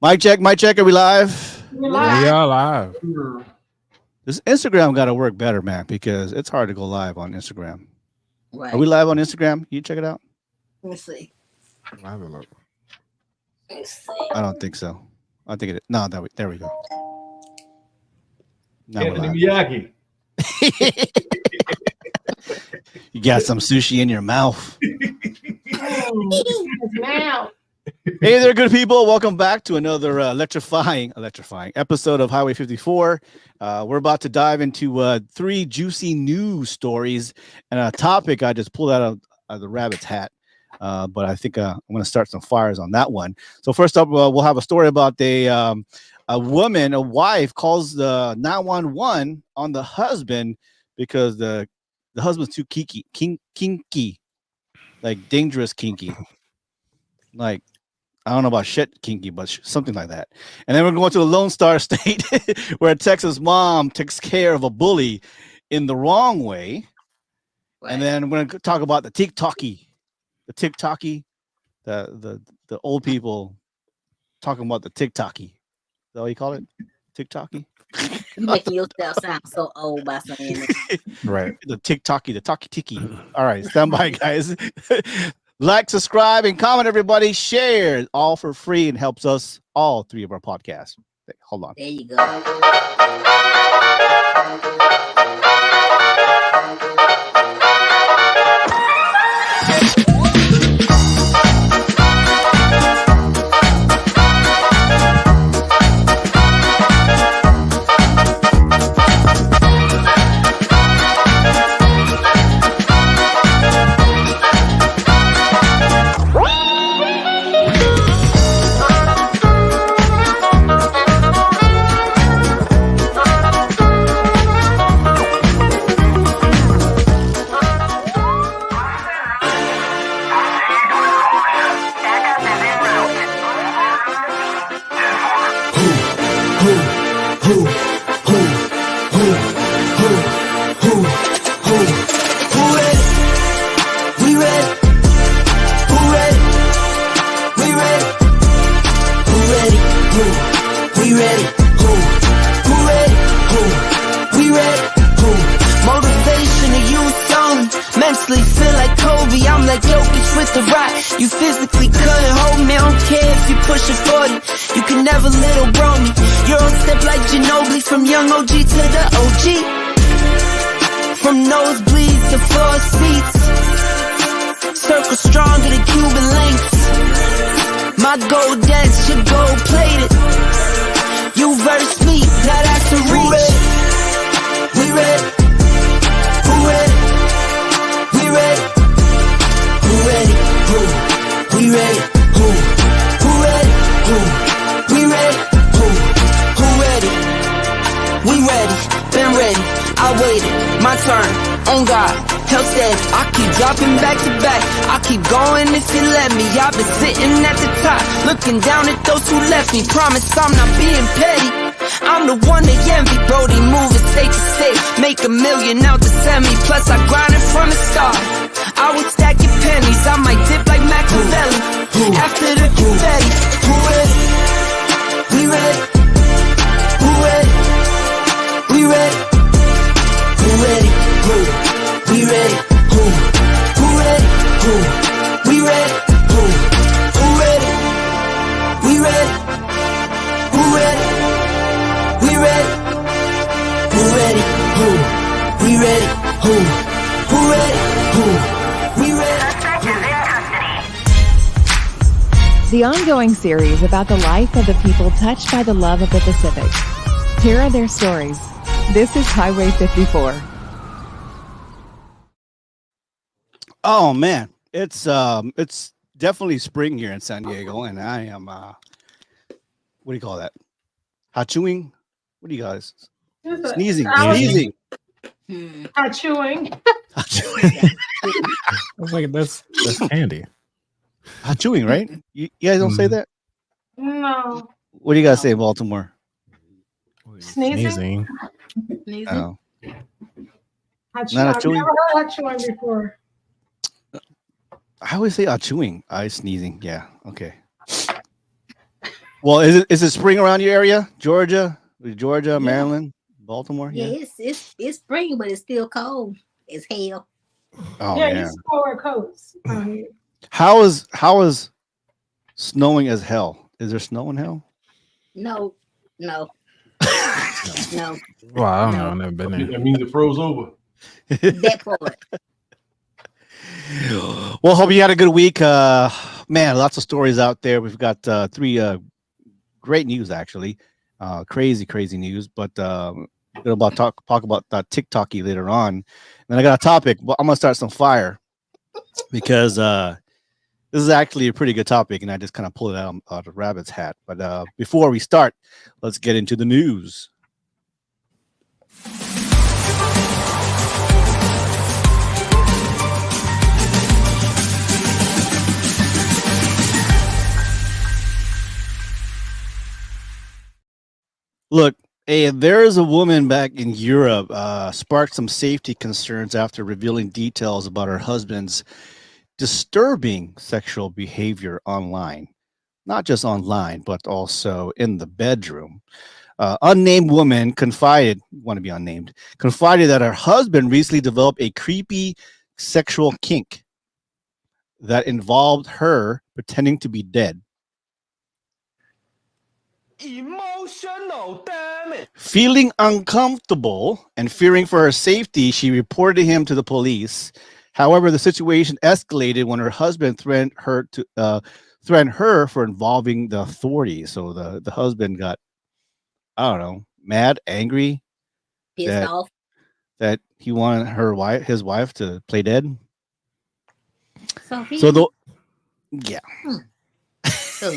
Mic check, mic check. Are we live? We are live. This Instagram got to work better, man, because it's hard to go live on Instagram. Right. Are we live on Instagram? You check it out. Let me see. Live alert. Let me see. I don't think so. I think it. No, there we go. Now we're Anthony live. Miyagi. You got some sushi in your mouth. Hey there, good people. Welcome back to another electrifying episode of Highway 54. We're about to dive into 3 juicy news stories and a topic I just pulled out of the rabbit's hat. But I think I'm going to start some fires on that one. So first up, we'll have a story about a wife calls the 911 on the husband because the husband's too kinky, like dangerous kinky. Like, I don't know about shit kinky, but something like that. And then we're going to the Lone Star State where a Texas mom takes care of a bully in the wrong way. Right. And then we're going to talk about the TikToky, the old people talking about the TikToky. Is that what you call it? TikToky? You making yourself sound so old by saying it. Right. The TikToky, the talkie-tiki. All right, stand by, guys. Like, subscribe, and comment, everybody. Share, all for free, and helps us all 3 of our podcasts. Hold on. There you go. Down at those who left me, promise I'm not being petty. I'm the one they envy, Brody moving state to state, make $1 million out the semi, plus I grinded from the start. I was stacking pennies, I might dip like Machiavelli. After the confetti, who ready? We ready? Who ready? We ready? Who ready? Who? We ready? Who? Who ready? Who? We ready? Who? Who ready? We ready? Who ready? We ready? Who ready? Who? We ready? Who? Who ready? Who? We ready? The ongoing series about the life of the people touched by the love of the Pacific. Here are their stories. This is Highway 54. Oh man, it's definitely spring here in San Diego, and I am what do you call that? Hatchooing? What do you guys? Sneezing. Hatchooing. I was like, that's candy. Hatchooing, right? You guys don't say that? No. What do you guys say in Baltimore? Sneezing. Oh. I've Not never hatchooing? heard hatchooing before. I always say chewing. I sneezing. Yeah. Okay. Well, is it spring around your area? Georgia, Yeah. Maryland, Baltimore? Yeah, it's spring, but it's still cold as hell. Oh yeah, yeah. you still wear coats. Here. How is snowing as hell? Is there snow in hell? No, no, no, Well, I don't know. no. I've never been That there. that means it froze over. That part. Well, hope you had a good week. Man, lots of stories out there. We've got three great news actually. Crazy news. But we're about talk about TikToky later on. And I got a topic. Well, I'm gonna start some fire because this is actually a pretty good topic, and I just kind of pulled it out of Rabbit's hat. But before we start, let's get into the news. Look, there is a woman back in Europe sparked some safety concerns after revealing details about her husband's disturbing sexual behavior online. Not just online, but also in the bedroom. Unnamed woman confided, want to be unnamed, confided that her husband recently developed a creepy sexual kink that involved her pretending to be dead. Emotional, damn it. Feeling uncomfortable and fearing for her safety, she reported him to the police. However, the situation escalated when her husband threatened her for involving the authorities. So the husband got, I don't know, mad, angry, Pissed off. that he wanted his wife to play dead. So he. Yeah. So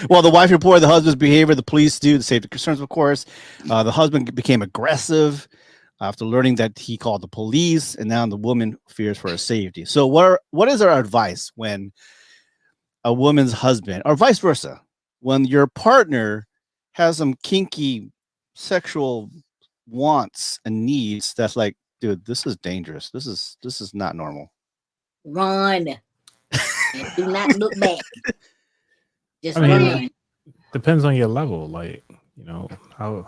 Well, the wife reported the husband's behavior. The police do the safety concerns, of course. The husband became aggressive after learning that he called the police, and now the woman fears for her safety. So, what is our advice when a woman's husband, or vice versa, when your partner has some kinky sexual wants and needs? That's like, dude, this is dangerous. This is not normal. run and do not look back. Just I mean, run. Depends on your level. Like, you know, how,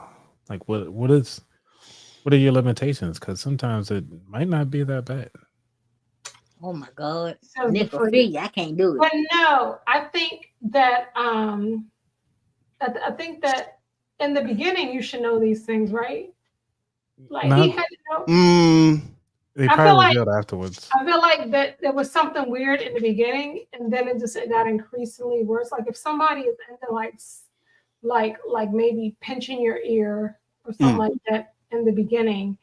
like, what are your limitations? Because sometimes it might not be that bad. Oh my God, So the necrophilia, I can't do But it. no, I think that in the beginning you should know these things, right? Like No. he had to know. They I probably feel like- revealed afterwards. I feel like that there was something weird in the beginning, and then it got increasingly worse. Like if somebody is into like maybe pinching your ear or something like that in the beginning,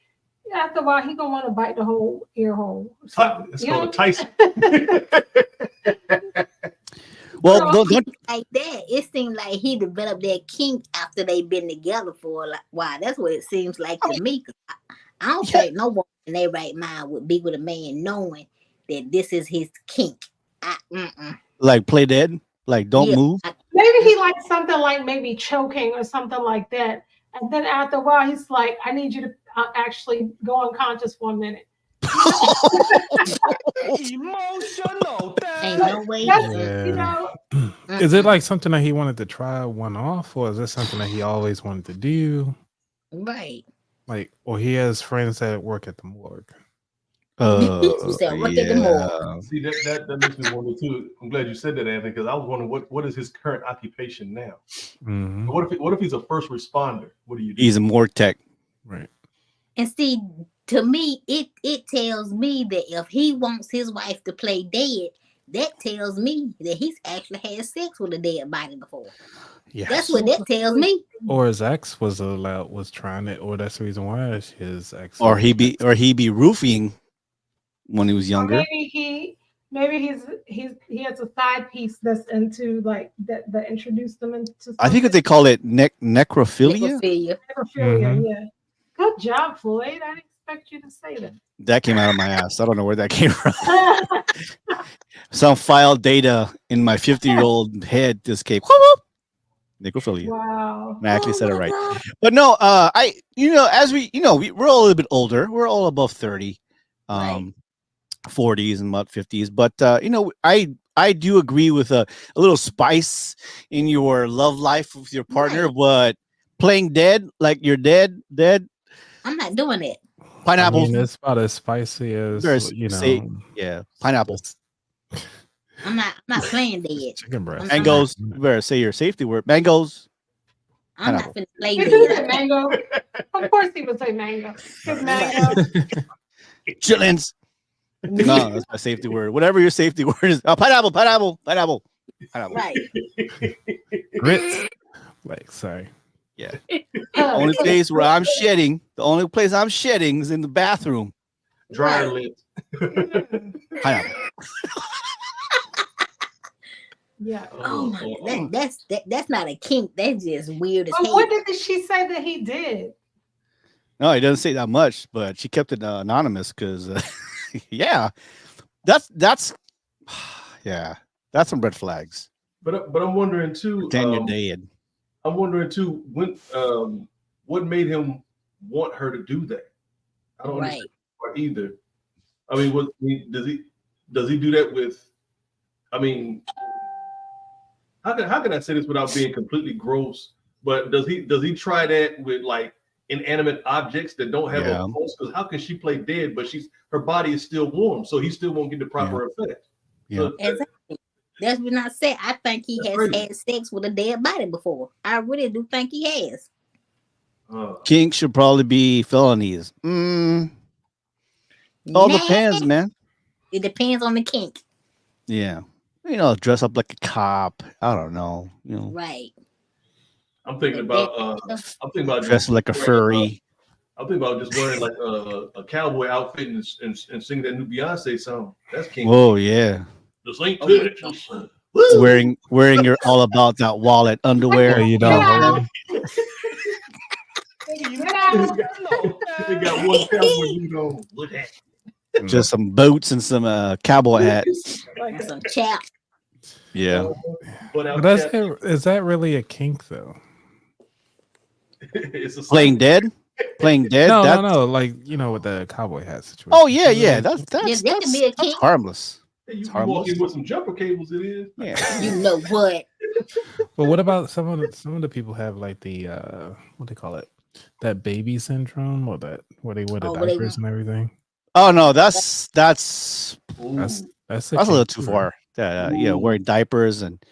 after a while he gonna want to bite the whole ear hole. It's called Tyson. Well, don't Like that, it seems like he developed that kink after they've been together for a while. That's what it seems like to me. 'Cause I don't think no woman in their right mind would be with a man knowing that this is his kink. like play dead, like don't Yeah. move. Maybe he likes something like maybe choking or something like that. And then after a while, he's like, I need you to actually go unconscious for a minute. Emotional, Ain't damn it. no way. That's, Yeah. you know, Is it like something that he wanted to try one off, or is it something that he always wanted to do? Right. Like, or he has friends that work at the morgue. You said work at the morgue. See, that makes me wonder too. I'm glad you said that, Anthony, because I was wondering what is his current occupation now? Mhm. What if he's a first responder? What do you do? He's a morgue tech. Right. And see, to me, it tells me that if he wants his wife to play dead, that tells me that he's actually had sex with a dead body before. Yeah. That's what that tells me. Or his ex was trying it, or that's the reason why his ex. Or he be roofing when he was or younger. maybe he has a side piece that's into like that introduced them into. I think that they call it necrophilia. Necrophilia. Necrophilia, yeah. Good job, Floyd. I didn't expect you to say that. That came out of my ass. I don't know where that came from. Some file data in my 50-year-old head just came. Whoop, whoop. Necrophilia. Wow. I actually said it Oh my right. God. But no, as we're all a little bit older. We're all above 30, Right. 40s and about 50s. But I I do agree with a little spice in your love life with your partner, Right. but playing dead, like you're dead, I'm not doing it. I pineapples. mean, it's about as spicy as Better you say, know. yeah, pineapple. I'm not playing dead. Chicken breast. Mangoes. You better say your safety word. Mangoes. I'm Pineapple. not finna play He did dead. say mango. Of course he would say mango. His mango. Chitlins. No, that's my safety word. Whatever your safety word is. Oh, pineapple. Pineapple. Right. Grits. Like, sorry. Only place where I'm shedding. The only place I'm shedding is in the bathroom. Dryer Right. lint. Pineapple. Yeah. Oh my, that's not a kink. That's just weird as But hell. what did she say that he did? No, he doesn't say that much, but she kept it anonymous because, yeah, that's yeah, that's some red flags. But I'm wondering too. Pretend you're dead. I'm wondering too when what made him want her to do that? I don't Right. understand that part either. I mean, does he do that with? I mean, how can I say this without being completely gross? But does he try that with like inanimate objects that don't have Yeah. a pulse? Because how can she play dead, but her body is still warm, so he still won't get the proper effect. Yeah. So Exactly. That's what I said. I think he That's has crazy. had sex with a dead body before. I really do think he has. Kink should probably be felonies. All depends, man. It depends on the kink. Yeah. Dress up like a cop. I don't know. Right. I'm thinking about Dress like a furry. I'm thinking about just wearing like a cowboy outfit and singing that new Beyonce song. That's king. Whoa, yeah. This ain't Oh, good. Wearing your all about that wallet underwear. Yeah, you don't hold me. They got one cowboy boot on. Look at Just some boots and some cowboy hats. And some chap. Yeah. But is that really a kink though? It's a Playing dead? Playing dead? No. Like with the cowboy hat situation. Oh yeah. That's that could be a kink. harmless. You It's can walk harmless. in with some jumper cables. It is. Yeah. You know what? But what about some of the people have like the what they call it, that baby syndrome, or that where they wear the diapers and everything? Oh no, that's That's a little too far. Yeah, wearing diapers and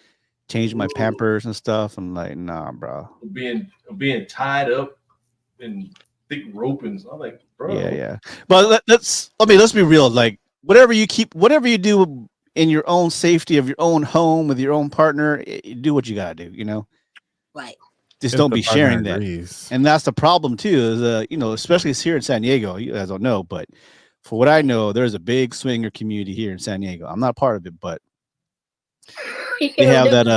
changing my Pampers and stuff. I'm like, nah, bro. Being tied up in thick rope and I'm like, bro. Yeah. But let's be real. Like whatever you do in your own safety of your own home with your own partner, do what you gotta do. Right. Just If don't the be partner sharing that. agrees. And that's the problem too. Is especially here in San Diego. You guys don't know, but for what I know, there's a big swinger community here in San Diego. I'm not part of it, but they have that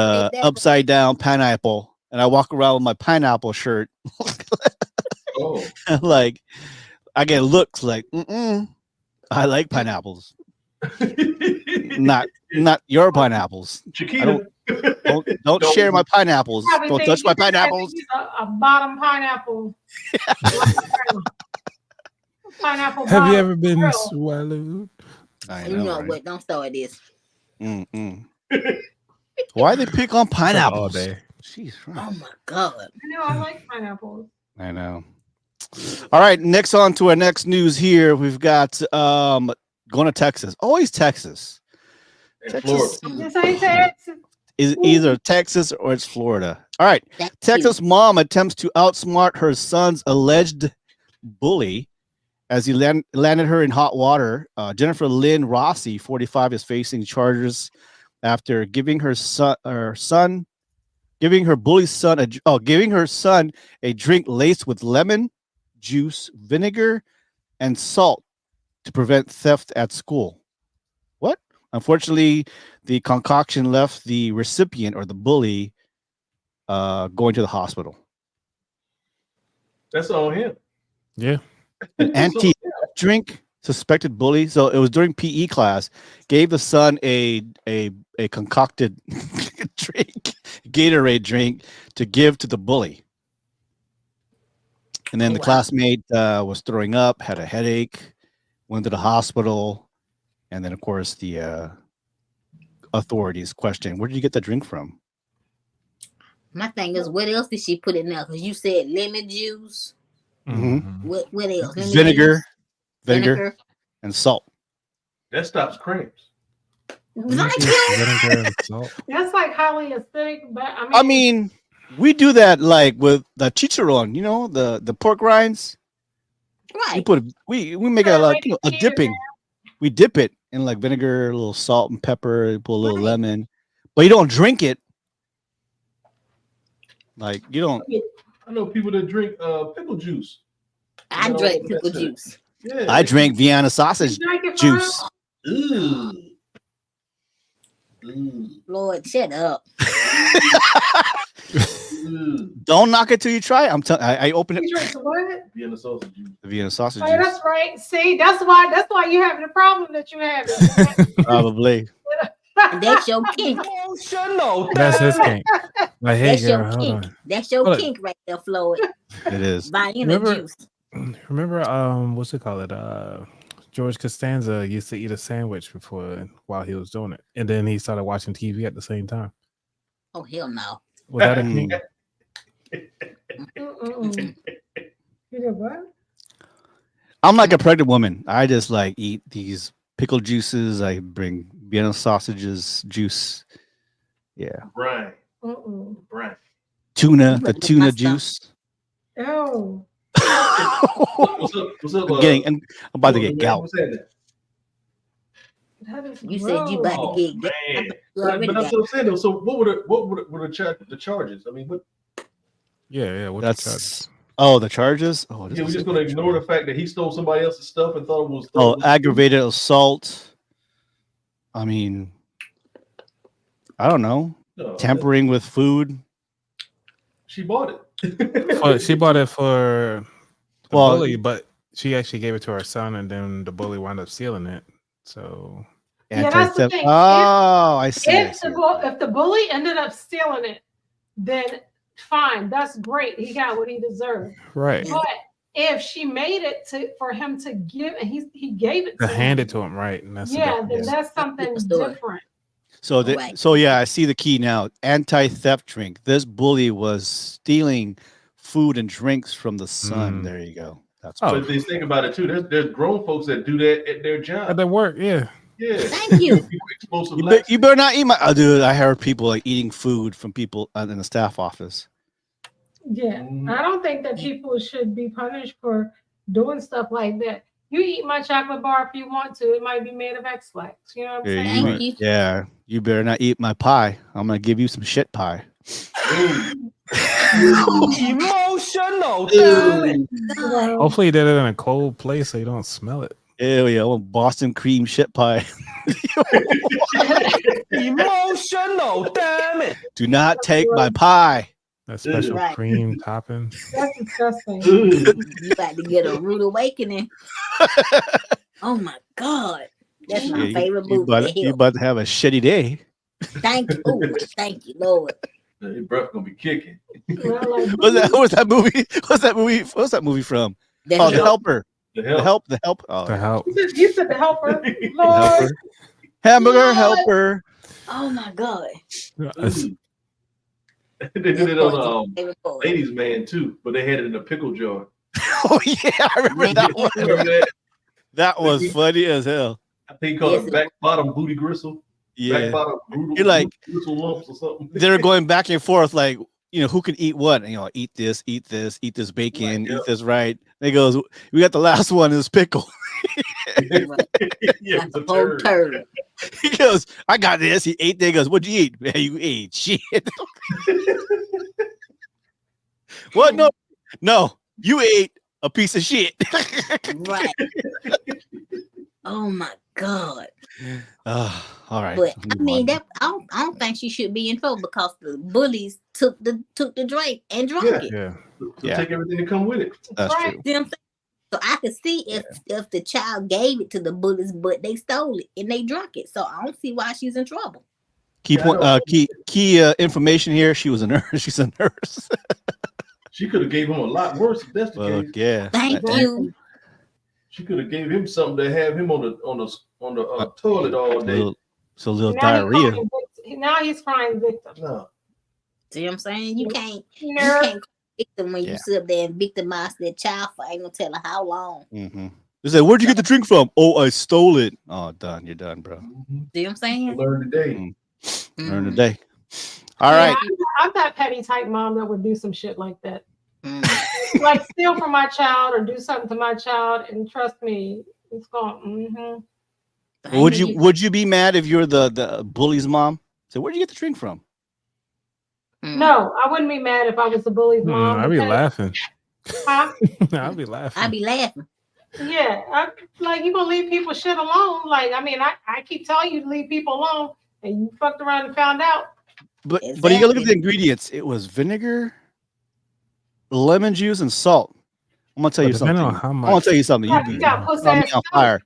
upside down pineapple, and I walk around with my pineapple shirt. Oh. Like I get looks like, I like pineapples. not your pineapples. Chiquita. Don't share my pineapples. Don't touch my pineapples. A bottom pineapple. Pineapple. Have you bottom ever been grill. swallowed? I You know right? what? Don't start this. Why they pick on All pineapples? day. Jeez, Oh my god. I know. I like pineapples. I know. All right, next on to our next news here. We've got going to Texas. Always Texas. And Texas Florida. This ain't Texas. is either Texas or it's Florida. All right. That's Texas mom attempts to outsmart her son's alleged bully as he landed her in hot water. Jennifer Lynn Rossi, 45, is facing charges after giving her son a drink laced with lemon juice, vinegar, and salt to prevent theft at school. What? Unfortunately, the concoction left the recipient or the bully going to the hospital. That's on him. Yeah. An anti drink suspected bully. So it was during PE class. Gave the son a concocted drink, Gatorade drink, to give to the bully. And then the classmate was throwing up, had a headache, went to the hospital, and then of course the authorities question, where did you get the drink from? My thing is, what else did she put in there? Because you said lemon juice. Mhm. What else? Lemon Vinegar, juice, vinegar, and salt. That stops cramps. Thank you. Vinegar and salt. That's like highly acidic, but I mean, we do that like with the chicharron, you know, the pork rinds. Right. We make it like a dipping. We dip it in like vinegar, a little salt and pepper, put a little Right. lemon, but you don't drink it. Like you don't. I know people that drink pickle juice. I drank pickle juice. Yeah. I drank Vienna sausage juice. Ooh. Ooh. Lord, shut up. Don't knock it till you try it. I'm telling. I open it. You drink what? Vienna sausage juice. The Vienna sausage Oh, juice. that's right. See, that's why you're having the problem that you have. Probably. And that's your kink. Emotional. That's his kink. Like, hey, That's girl, your hold kink. on. That's your Hold on. kink right there, Floyd. It is. Vienna juice. Remember, what's it called? George Costanza used to eat a sandwich while he was doing it, and then he started watching TV at the same time. Oh hell no. Was that a kink? Mm-mm. You did what? I'm like a pregnant woman. I just like eat these pickle juices. I bring Vienna sausages juice. Yeah. Brian. Mm-mm. Brian. Tuna, You the better get tuna my juice. Oh. What's up? What's up? I'm about to get gout. What's that? That is You said you about Oh, to get man. you But already that's got what I'm saying though. So what were the charges? I mean, what? Yeah. What's the charges? The charges. Oh, Yeah, we're just gonna ignore the fact that he stole somebody else's stuff and thought it was. Aggravated assault. I mean, I don't know. No, Tampering with food. She bought it. She bought it for the Well, bully, but she actually gave it to her son, and then the bully wound up stealing it. So Yeah, that's the thing. Oh, I see. If the bully ended up stealing it, then fine, that's great. He got what he deserved. right, But if she made it for him to give, and he gave it to him, hand it to him, right? And that's then that's something different. So Right. so yeah, I see the key now. Anti-theft drink. This bully was stealing food and drinks from the son. There you go. That's But they think about it too. There's grown folks that do that at their job. at their work. Yeah. Yeah. Thank you. Explosive you better not eat my. Dude, I heard people like eating food from people in the staff office. Yeah, I don't think that people should be punished for doing stuff like that. You eat my chocolate bar if you want to. It might be made of X-Lax. You know what I'm saying? Thank you. Yeah, you better not eat my pie. I'm gonna give you some shit pie. Emotional. Damn it. Hopefully, you did it in a cold place so you don't smell it. Hell yeah, I want Boston cream shit pie. Emotional. Damn it. Do not take my pie. That special Right. cream topping. That's disgusting. You about to get a rude awakening. Oh my God. That's my Yeah, favorite you movie. about, you about to have a shitty day. Thank you, Lord. Your breath gonna be kicking. Well, like, What's that movie? What's that movie from? The Oh, The Help. Helper. The The hell. Help. Oh, To help. you said the helper. The Lord. Helper. Hamburger Lord. Helper. Oh my God. They did it on Favorite part. Ladies Man too, but they had it in a pickle jar. Oh yeah, I remember that one. Remember that? That was funny as hell. I think called Yes, it back bottom booty gristle. Yeah, Back bottom brutal. You're like- gristle lumps or something. they're going back and forth like, who can eat what? And, eat this bacon, Right, yeah. eat this right. They goes, we got the last one is pickle. Yeah, That's it's a a whole turd. turd. He goes, I got this. He ate. They goes, what'd you eat? Man, you ate shit. What? No, you ate a piece of shit. Right. Oh my God. All right. But let's I move mean on. that I don't think she should be in trouble because the bullies took the drink and drunk Yeah. it. Yeah. So Yeah. take everything that come with it. That's Right. true. See what I'm saying? So I could see if the child gave it to the bullies, but they stole it and they drunk it. So I don't see why she's in trouble. Key information here. She was a nurse. She's a nurse. She could have gave him a lot worse if that's the Fuck case. yeah. Thank you. She could have gave him something to have him on the toilet all day. So a little Now diarrhea. he's crying victim. No. See what I'm saying? You can't Nerd. victim when you Yeah. sit up there and victimize that child for ain't gonna tell her how long. Mm-hmm. They say, where'd you get the drink from? Oh, I stole it. Oh, done. You're done, bro. See what I'm saying? Learn today. Learn Mhm. today. All Yeah, right. I'm that petty type mom that would do some shit like that. Mm. Like steal from my child or do something to my child, and trust me, it's going. Would you be mad if you're the bully's mom? So where'd you get the drink from? No, I wouldn't be mad if I was the bully's mom. I'd be because- laughing. Huh? I'd be laughing. I'd be laughing. Yeah, like you gonna leave people shit alone. Like I mean, I keep telling you to leave people alone, and you fucked around and found out. But you gotta look at the ingredients. It was vinegar, lemon juice, and salt. I'm gonna tell you something. depending on how I'm gonna much- tell you something. You got pussy Caught me ass on fire.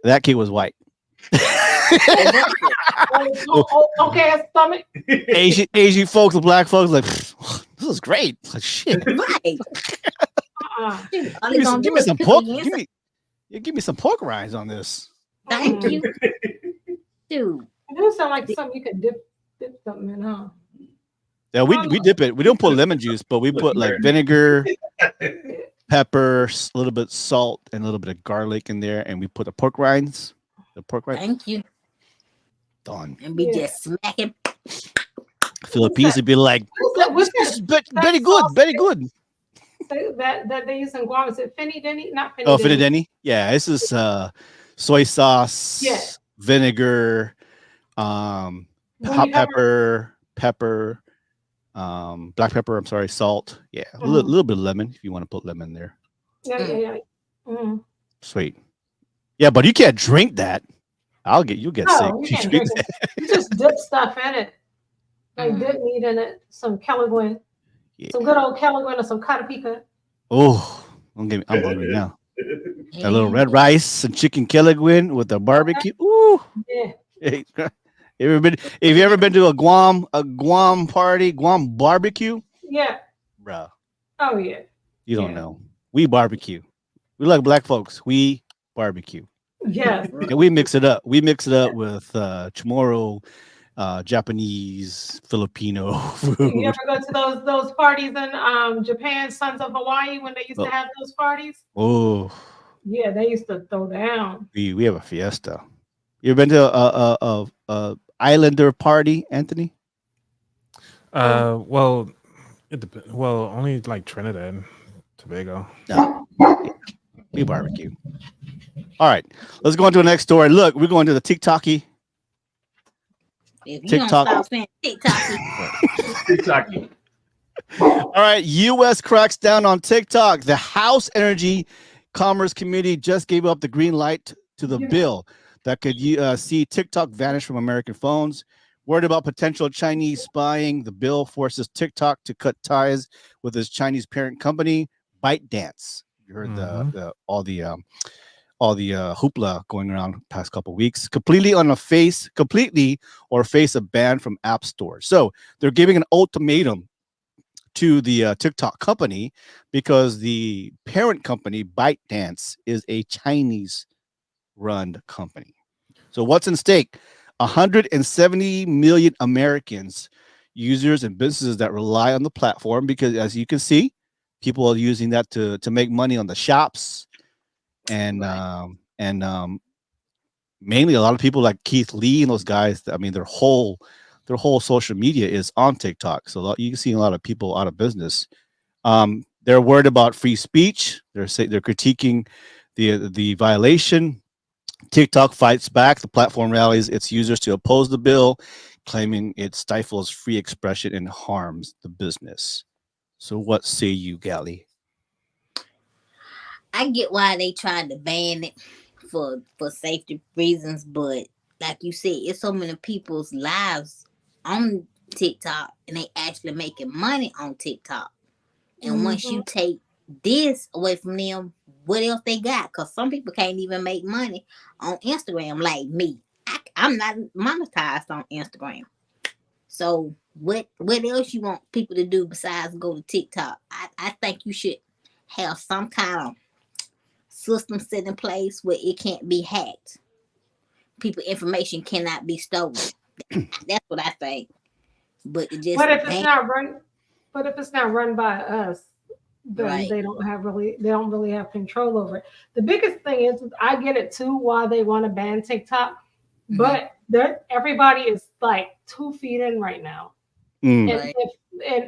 That kid was white. Okay, stomach. Asian folks and black folks like this is great. Like shit. Right. Uh-uh. All they gonna Give do me is some pick pork. against her. Give me some pork rinds on this. Thank you. Dude. It does sound like something you could dip something in, huh? Yeah, we dip it. We don't put lemon juice, but we put like vinegar, pepper, a little bit salt, and a little bit of garlic in there, and we put the pork rinds. The pork rinds. Thank you. Done. And be just smacking. Philippines would be like, What's this is that very good, sauce very good. that they use in Guam? Is it Finny Denny? Not Finny Oh, Denny. Finideni? Yeah, this is soy sauce, Yeah. vinegar, hot Booty pepper, black pepper. I'm sorry, salt. Yeah, a little bit of lemon if you want to put lemon there. Yeah. Mm. Sweet. Yeah, but you can't drink that. You'll get sick. No, you if you can't drink drink it. You just dip stuff in it. Like dip meat in it, some Kelligwin, Yeah. some good old Kelligwin or some Carapika. Oh, I'm hungry now. A little red rice and chicken Kelligwin with the barbecue. Ooh. Yeah. Hey, have you ever been to a Guam party, Guam barbecue? Yeah. Bro, Oh yeah. you don't know. We barbecue. We like black folks. We barbecue. Yes. And we mix it up. We mix it up with tomorrow, Japanese, Filipino food. You ever go to those parties in Japan, Sons of Hawaii, when they used to have those parties? Oh, Yeah, they used to throw down. we have a fiesta. You ever been to a Islander party, Anthony? Well, it depends. Well, only like Trinidad, Tobago. No. We barbecue. All right, let's go on to the next story. Look, we're going to the TikToky. If you TikTok. don't stop saying TikTok. All right, U.S. cracks down on TikTok. The House Energy Commerce Committee just gave up the green light to the bill that could see TikTok vanish from American phones. Worried about potential Chinese spying, the bill forces TikTok to cut ties with its Chinese parent company, ByteDance. You heard all the hoopla going around the past couple of weeks. Completely or face a ban from app stores. So they're giving an ultimatum to the TikTok company because the parent company, ByteDance, is a Chinese-run company. So what's in stake? 170 million Americans, users and businesses that rely on the platform, because as you can see, people are using that to make money on the shops, and mainly a lot of people like Keith Lee and those guys. I mean, their whole social media is on TikTok, so you can see a lot of people out of business. They're worried about free speech. They're critiquing the violation. TikTok fights back. The platform rallies its users to oppose the bill, claiming it stifles free expression and harms the business. So what say you, Gally? I get why they tried to ban it for safety reasons, but like you said, it's so many people's lives on TikTok and they actually making money on TikTok. And once you take this away from them, what else they got? Because some people can't even make money on Instagram like me. I'm not monetized on Instagram. So what else you want people to do besides go to TikTok? I think you should have some kind of system set in place where it can't be hacked. people information cannot be stolen. That's what I think. But it just But if it's not run by us, then Right. they don't really have control over it. The biggest thing is I get it too why they want to ban TikTok, but everybody is like 2 feet in right now. Mm. And Right.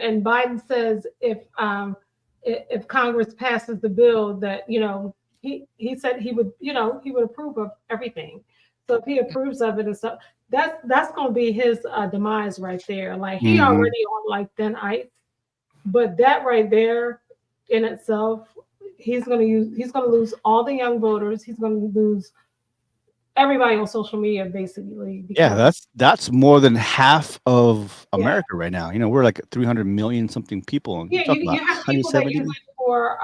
and Biden says if Congress passes the bill that he said he would approve of everything. So if he approves of it and stuff, that's going to be his demise right there. Like he already on like thin ice, but that right there in itself, he's going to lose all the young voters. He's going to lose everybody on social media basically. Yeah, that's more than half of America right now. We're like 300 million something people. Yeah, you have people that use it for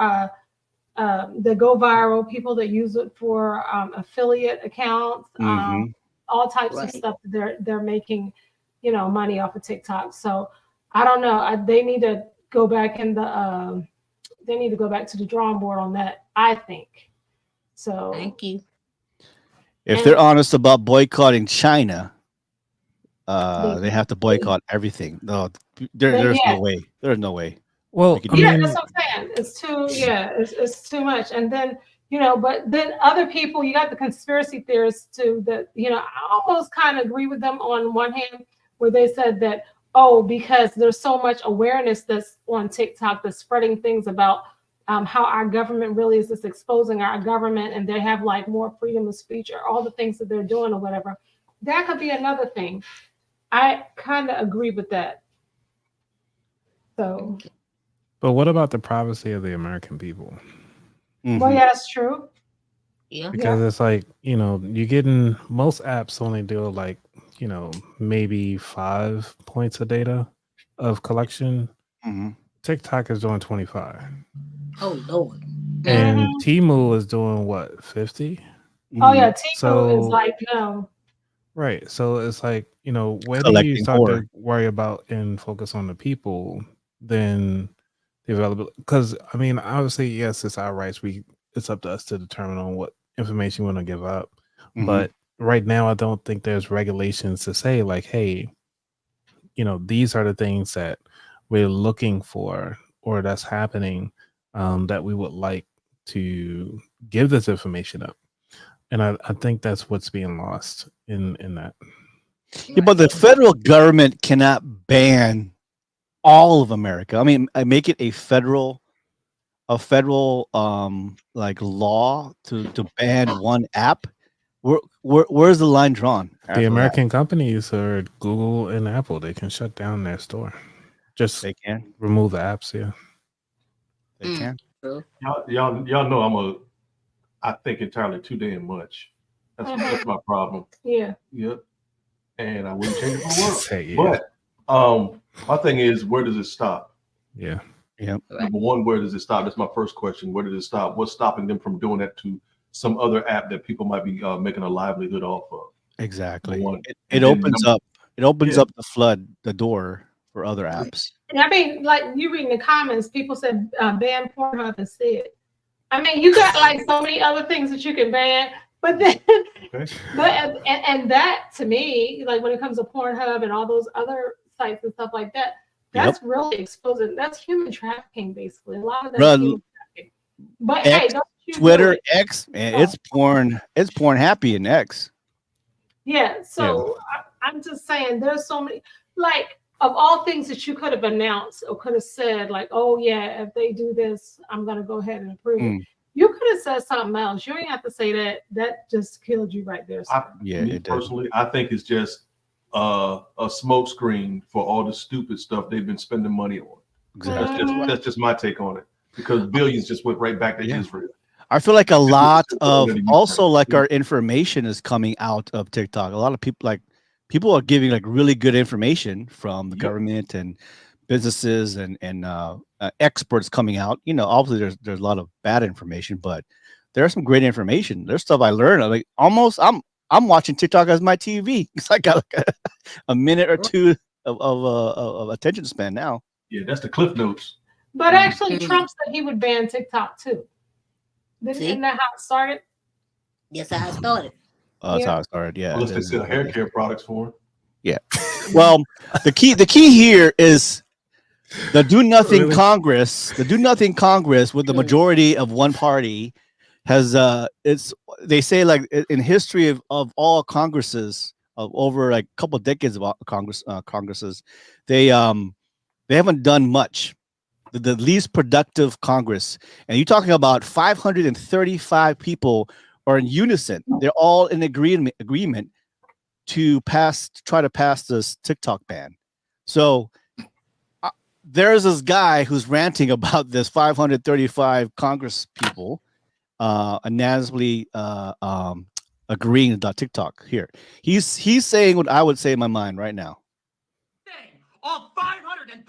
that go viral, people that use it for affiliate accounts, all types of stuff that they're making, money off of TikTok. So I don't know. They need to go back they need to go back to the drawing board on that, I think. So Thank you. If they're honest about boycotting China, they have to boycott everything. No, there's no way. There's no way. Well, that's what I'm saying. It's it's too much. And then, but then other people, you got the conspiracy theorists too, that, I almost kind of agree with them on one hand, where they said that, because there's so much awareness that's on TikTok that's spreading things about how our government really is just exposing our government, and they have like more freedom of speech or all the things that they're doing or whatever. That could be another thing. I kind of agree with that. So, but what about the privacy of the American people? Well, yeah, that's true. Yeah. Because it's like, you're getting most apps only do like, maybe 5 points of data of collection. TikTok is doing 25. Oh Lord. And Temu is doing what, 50? Oh yeah, Temu is like right. So it's like, when Collecting you start more. to worry about and focus on the people, then the availability. Because I mean, obviously, yes, it's our rights. It's up to us to determine on what information we want to give up. But right now, I don't think there's regulations to say like, hey, these are the things that we're looking for or that's happening that we would like to give this information up. And I think that's what's being lost in that. Yeah, but the federal government cannot ban all of America. I mean, I make it a federal like law to ban one app. Where's the line drawn? The American companies are Google and Apple. They can shut down their store. Just they can remove the apps. Yeah, they can. Y'all know I think entirely too damn much. That's my problem. Yeah. Yep. And I wouldn't change it for the world. But my thing is, where does it stop? Yeah. Yep. Number one, where does it stop? That's my first question. Where does it stop? What's stopping them from doing that to some other app that people might be making a livelihood off of? Exactly. It opens up the door for other apps. And I mean, like you reading the comments, people said ban Pornhub instead. I mean, you got like so many other things that you can ban, but then, and that to me, like when it comes to Pornhub and all those other sites and stuff like that, that's really exposing. That's human trafficking, basically. A lot of that. Human trafficking. But X, hey, Twitter, X, man, it's porn. It's porn happy in X. Yeah. So I'm just saying, there's so many like. Of all things that you could have announced or could have said, like, oh, yeah, if they do this, I'm going to go ahead and approve it. You could have said something else. You ain't have to say that. That just killed you right there. Personally, I think it's just a smoke screen for all the stupid stuff they've been spending money on. Exactly. That's just my take on it. Because billions just went right back to Israel. I feel like a lot of also like our information is coming out of TikTok. A lot of people are giving like really good information from the government and businesses and experts coming out. Obviously there's a lot of bad information, but there's some great information. There's stuff I learned. I'm watching TikTok as my TV because I got like a minute or two of attention span now. Yeah, that's the Cliff Notes. But actually, Trump said he would ban TikTok too. Isn't that how it started? Yes, how it started. That's how it started. Yeah. Unless they sell hair care products for him. Yeah. Well, the key here is the do nothing Really? Congress. The do nothing Congress with the majority of one party has it's they say like in history of all Congresses of over like a couple of decades of Congresses, they haven't done much. The least productive Congress, and you're talking about 535 people are in unison. They're all in agreement to try to pass this TikTok ban. So there's this guy who's ranting about this 535 Congress people unanimously agreeing about TikTok. Here, he's saying what I would say in my mind right now. All 535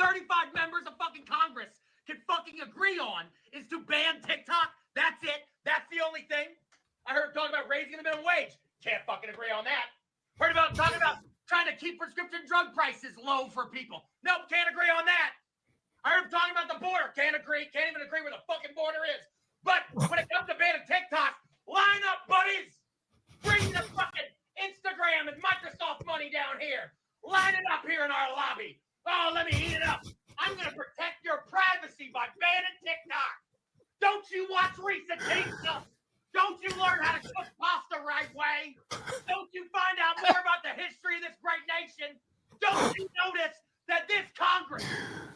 members of fucking Congress can fucking agree on is to ban TikTok. That's it. That's the only thing. I heard talking about raising the minimum wage. Can't fucking agree on that. Heard about talking about trying to keep prescription drug prices low for people. Nope, can't agree on that. I heard talking about the border. Can't agree. Can't even agree where the fucking border is. But when it comes to banning TikTok, line up, buddies. Bring the fucking Instagram and Microsoft money down here. Line it up here in our lobby. Oh, let me heat it up. I'm going to protect your privacy by banning TikTok. Don't you watch recent pizza? Don't you learn how to cook pasta right way? Don't you find out more about the history of this great nation? Don't you notice that this Congress,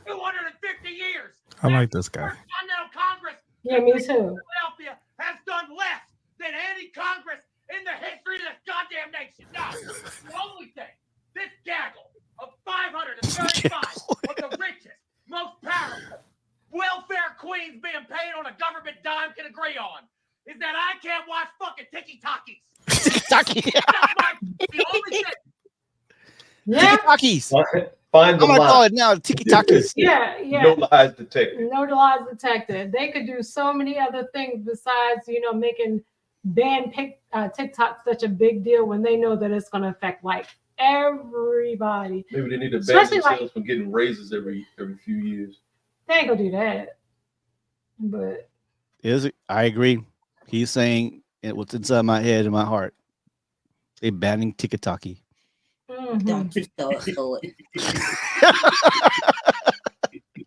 250 years, I like this guy. Continental Congress, Yeah, me too. Philadelphia, has done less than any Congress in the history of this goddamn nation. No, the only thing this gaggle of 535 of the richest, most powerful, welfare queens being paid on a government dime can agree on is that I can't watch fucking tiki-takis. Tiki-taki. The only thing. Yeah. Tiki-takis. Find I'm the gonna line. call it now. Tiki-takis. Yeah. No lies detected. No lies detected. They could do so many other things besides, making TikTok such a big deal when they know that it's going to affect like everybody. Maybe they need to ban Especially themselves from getting raises every few years. They ain't gonna do that. But I agree. He's saying what's inside my head and my heart. They banning tiki-taki. Don't you start it.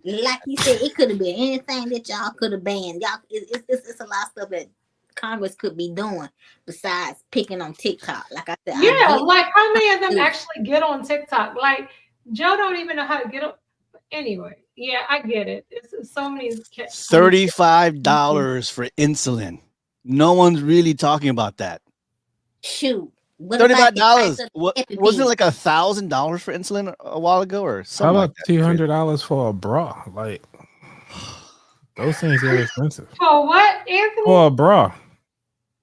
Like you said, it could have been anything that y'all could have banned. Y'all, it's a lot of stuff that Congress could be doing besides picking on TikTok. Like I said, yeah, like how many of them actually get on TikTok? Like Joe don't even know how to get on. Anyway, yeah, I get it. It's so many. $35 for insulin. No one's really talking about that. Shoot. $35. Wasn't it like $1,000 for insulin a while ago or something? How about $200 for a bra? Like those things are expensive. For what, Anthony? For a bra.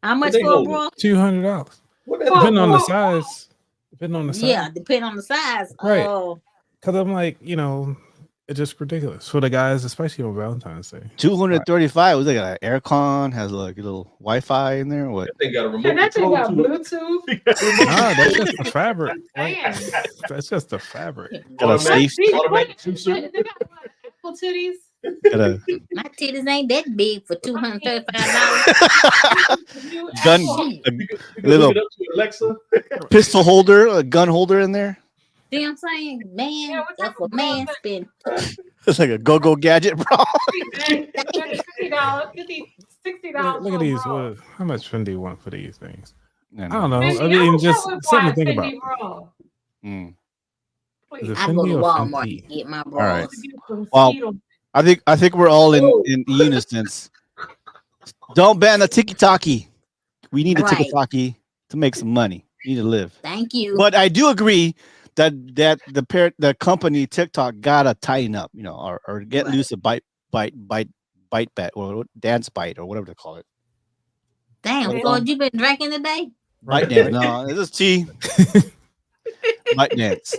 How much for a bra? $200. Depending on the size. Depending on the size. Yeah, depending on the size. Right. Oh. Because I'm like, it's just ridiculous for the guys, especially on Valentine's Day. 235. Was it like an aircon? Has like a little Wi-Fi in there? Or what? That thing got a remote And that thing control got to Bluetooth. Nah, that's just the fabric. Damn. That's just the fabric. Got a safe. automatic They juicer. got what, apple titties. My titties ain't that big for $235. Gun, You can little hook it up to Alexa. pistol holder, a gun holder in there. See what I'm saying? Man, Yeah, what that's type what of man bra? spend. It's like a go-go gadget, bro. $60, $60. Look at these. How much Fendi do you want for these things? I I don't know. I mean, just something to think about. Mm. Is it I go to Fendi or Walmart Fenty? to get my All right. bras. Well, I think we're all in unison. Don't ban the tiki-taki. We need a Right. tiki-taki to make some money. We need to live. Thank you. But I do agree that the company TikTok gotta tighten up, or get Right. loose of bite bet or dance bite or whatever they call it. Damn, Floyd, you been drinking today? Bite dance. No, this is tea. Bite dance.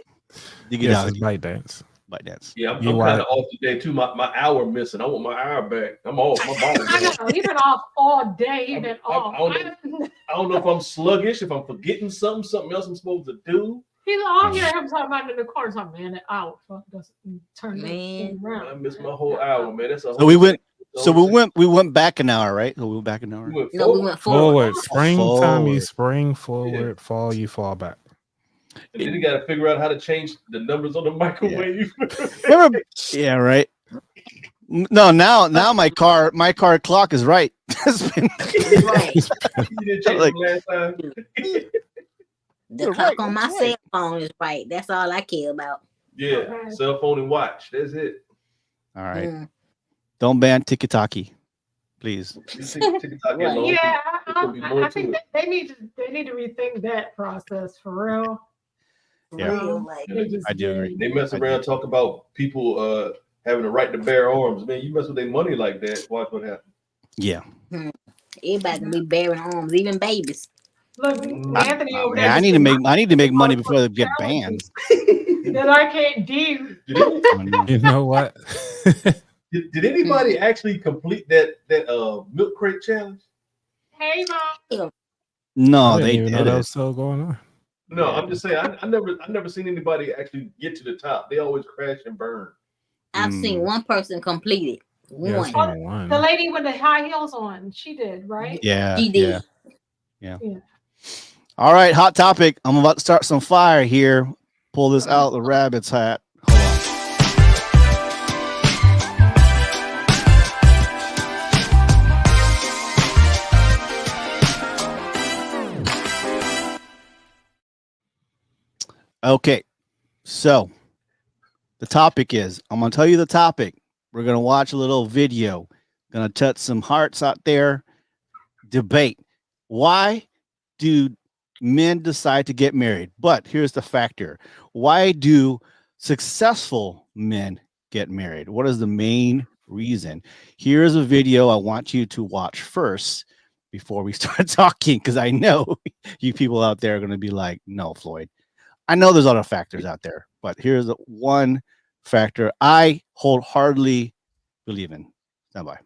Dig it Yes, out. it's bite dance. Bite dance. Yeah, I'm You kind are- of off today too. My hour missing. I want my hour back. I'm off. My body. I know. He's been off all day. He's been I off. I don't know if I'm sluggish, if I'm forgetting something else I'm supposed to do. He's all here. I'm talking about in the corner. I'm man, that out. Fuck, doesn't turn Man. around. I missed my whole hour, man. That's a So we went So we went back an hour, right? So we went back an hour. No, we went forward. Forward. Springtime, you Forward. spring forward. Fall, you fall back. And then you got to figure out how to change the numbers on the microwave. Remember? Yeah, right. No, now my car clock is right. It's been- Right. You didn't change Like- them last time. The You're clock right, on my that's cell right. phone is right. That's all I care about. Yeah, Okay. cell phone and watch. That's it. All right. Mm. Don't ban tiki-taki, please. You think TikTok Right. alone, Yeah, there's gonna be more I to think it. they need to rethink that process for real. Yeah. Real, like, They just I do agree. They mess around talk about people having the right to bear arms. Man, you mess with their money like that, watch what happens. Yeah. everybody can be bearing arms, even babies. Look, Anthony over there. Man, I need to make money before they get banned. That I can't do. You know what? Did anybody actually complete that milk crate challenge? Hey, Mom. No, I didn't they even know that did was still going on. No, I'm just saying I never seen anybody actually get to the top. They always crash and burn. I've seen one person complete it. Yeah, One. I seen one. The lady with the high heels on, she did, right? Yeah. She did. Yeah. Yeah. All right, hot topic. I'm about to start some fire here. Pull this out the rabbit's hat. Hold on. Okay, so the topic is, I'm going to tell you the topic. We're going to watch a little video. Going to touch some hearts out there. Debate. Why do men decide to get married? But here's the factor. Why do successful men get married? What is the main reason? Here's a video I want you to watch first before we start talking, because I know you people out there are going to be like, no, Floyd. I know there's other factors out there, but here's the one factor I wholeheartedly believe in. Stand by.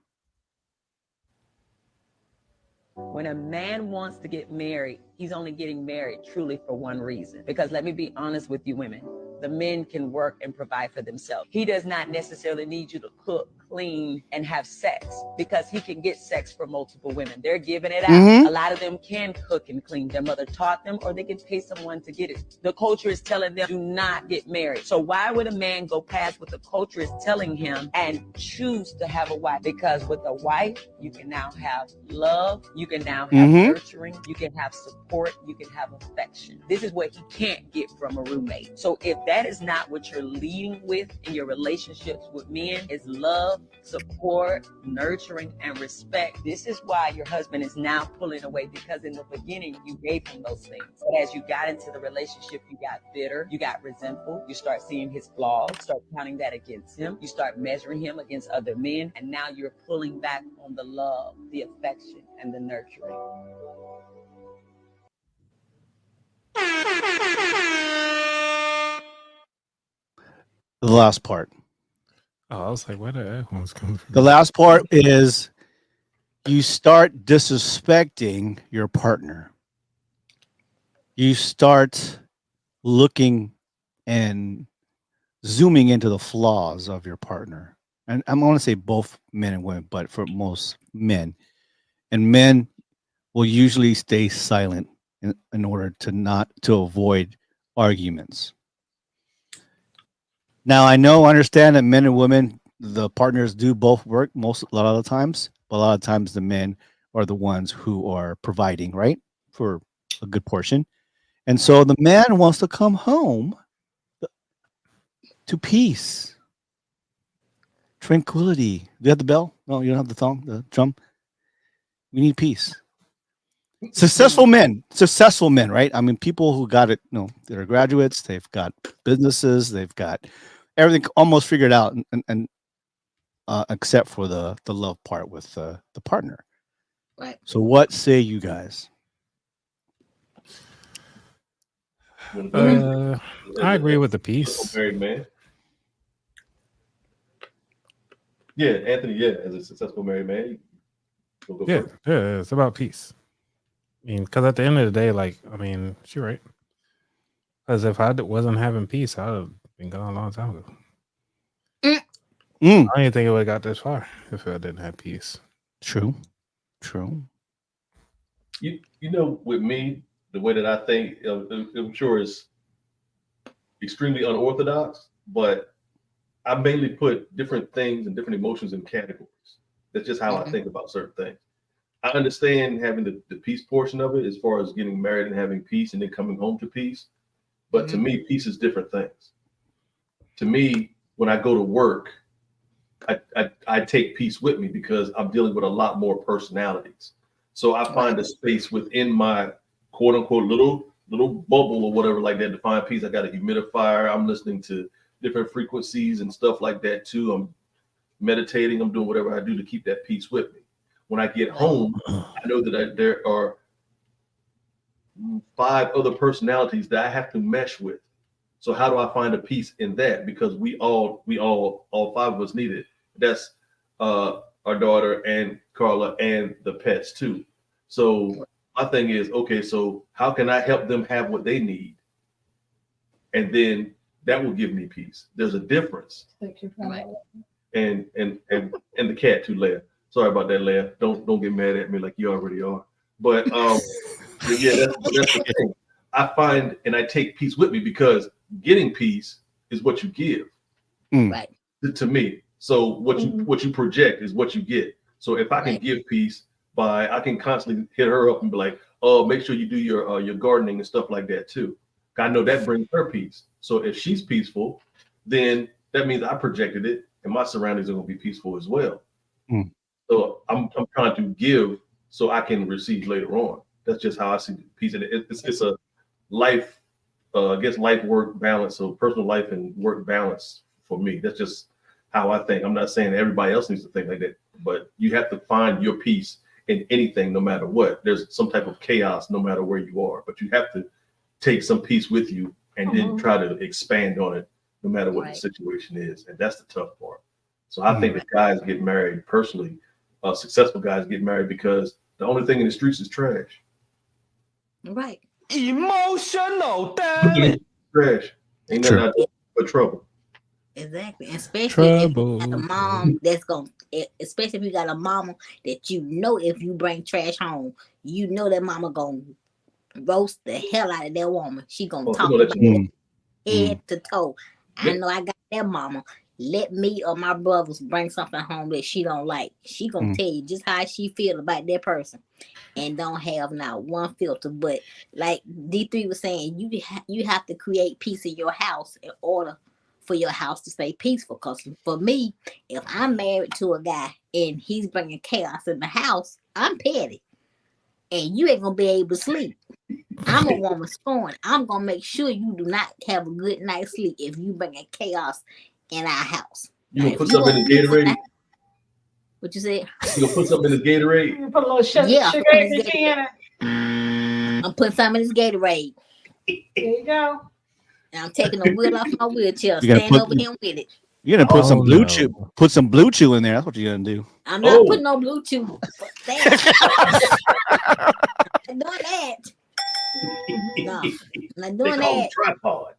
When a man wants to get married, he's only getting married truly for one reason. Because let me be honest with you women, the men can work and provide for themselves. He does not necessarily need you to cook, clean, and have sex, because he can get sex from multiple women. They're giving it out. Mhm. A lot of them can cook and clean. Their mother taught them, or they can pay someone to get it. The culture is telling them, do not get married. So why would a man go past what the culture is telling him and choose to have a wife? Because with a wife, you can now have love, you can now have nurturing, you can have support, you can have affection. This is what he can't get from a roommate. So if that is not what you're leading with in your relationships with men, is love, support, nurturing, and respect. This is why your husband is now pulling away, because in the beginning you gave him those things. But as you got into the relationship, you got bitter, you got resentful, you start seeing his flaws, start counting that against him, you start measuring him against other men, and now you're pulling back on the love, the affection, and the nurturing. The last part. Oh, I was like, where the echoes come from? The last part is you start disrespecting your partner. You start looking and zooming into the flaws of your partner. And I'm going to say both men and women, but for most men. And men will usually stay silent in order to avoid arguments. Now, I understand that men and women, the partners do both work a lot of the times, but a lot of times the men are the ones who are providing, right, for a good portion. And so the man wants to come home to peace, tranquility. Do you have the bell? No, you don't have the drum. We need peace. Successful men, right? I mean, people who got it, they're graduates, they've got businesses, they've got everything almost figured out, and except for the love part with the partner. Right. So what say you guys? I agree with the piece. Married man. Yeah, Anthony. Yeah, as a successful married man. Go Yeah, first. yeah, it's about peace. I mean, because at the end of the day, she's right. Because if I wasn't having peace, I'd have been gone a long time ago. I didn't think it would have got this far if I didn't have peace. True. You know, with me, the way that I think, I'm sure is extremely unorthodox, but I mainly put different things and different emotions in categories. That's just how I think about certain things. I understand having the peace portion of it as far as getting married and having peace and then coming home to peace. But to me, peace is different things. To me, when I go to work, I take peace with me because I'm dealing with a lot more personalities. So I find a space within my quote unquote little bubble or whatever like that to find peace. I got a humidifier. I'm listening to different frequencies and stuff like that too. I'm meditating. I'm doing whatever I do to keep that peace with me. When I get home, I know that there are 5 other personalities that I have to mesh with. So how do I find a peace in that? Because we all 5 of us need it. That's our daughter and Carla and the pets too. So my thing is, okay, so how can I help them have what they need? And then that will give me peace. There's a difference. And the cat too, Leia. Sorry about that, Leia. Don't get mad at me like you already are. But yeah, that's the thing. I find and I take peace with me because getting peace is what you give. Right. To me. So what you project is what you get. So if I can give peace I can constantly hit her up and be like, oh, make sure you do your gardening and stuff like that too. I know that brings her peace. So if she's peaceful, then that means I projected it and my surroundings are going to be peaceful as well. So I'm trying to give so I can receive later on. That's just how I see peace. And it's a life, I guess life work balance. So personal life and work balance for me. That's just how I think. I'm not saying everybody else needs to think like that, but you have to find your peace in anything, no matter what. There's some type of chaos, no matter where you are, but you have to take some peace with you and then try to expand on it, no matter what the situation is. And that's the tough part. So I think that guys get married personally, successful guys get married because the only thing in the streets is trash. Right. Emotional damage. Trash. Ain't nothing out there but trouble. Exactly. Especially if you got a mom especially if you got a mama that you know if you bring trash home, you know that mama gonna roast the hell out of that woman. She gonna talk about it head to toe. I know I got that mama. Let me or my brothers bring something home that she don't like. She gonna tell you just how she feel about that person, and don't have not one filter. But like D3 was saying, you have to create peace in your house in order for your house to stay peaceful. Because for me, if I'm married to a guy and he's bringing chaos in the house, I'm petty, and you ain't gonna be able to sleep. I'm a woman scorn. I'm gonna make sure you do not have a good night's sleep if you bringing chaos in our house. You gonna put something in the Gatorade? What you said? You gonna put something in this Gatorade? You put a little sugar in it. I'm putting something in this Gatorade. There you go. And I'm taking the wheel off my wheelchair. Stand over him with it. You're gonna put some blue chew. Put some blue chew in there. That's what you're gonna do. I'm not putting no blue chew. I'm not doing that. No, I'm not doing that. Tripod.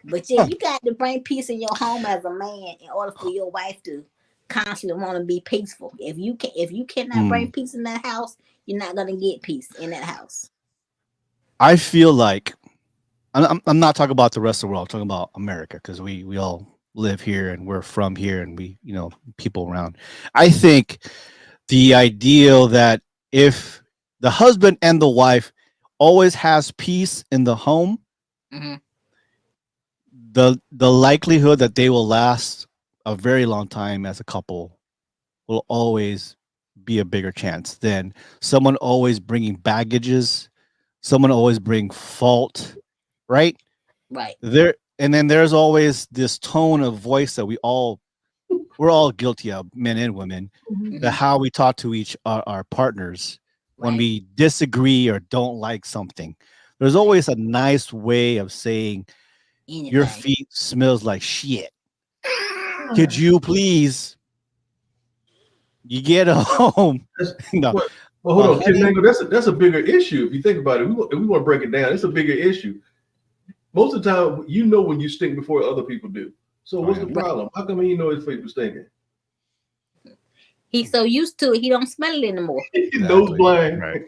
But yeah, you got to bring peace in your home as a man in order for your wife to constantly want to be peaceful. If you cannot bring peace in that house, you're not gonna get peace in that house. I feel like I'm not talking about the rest of the world. I'm talking about America because we all live here and we're from here and we people around. I think the ideal that if the husband and the wife always has peace in the home, the likelihood that they will last a very long time as a couple will always be a bigger chance than someone always bringing baggages, someone always bring fault, right? There, and then there's always this tone of voice that we're all guilty of, men and women, that how we talk to our partners when we disagree or don't like something. There's always a nice way of saying, your feet smells like shit. Could you please get home? No. Well, hold on, Kid Mango, that's a bigger issue. If you think about it, if we want to break it down, it's a bigger issue. Most of the time, when you stink before other people do. So what's the problem? How come he know his face was stinking? He's so used to it, he don't smell it anymore. He's nose blind. Right.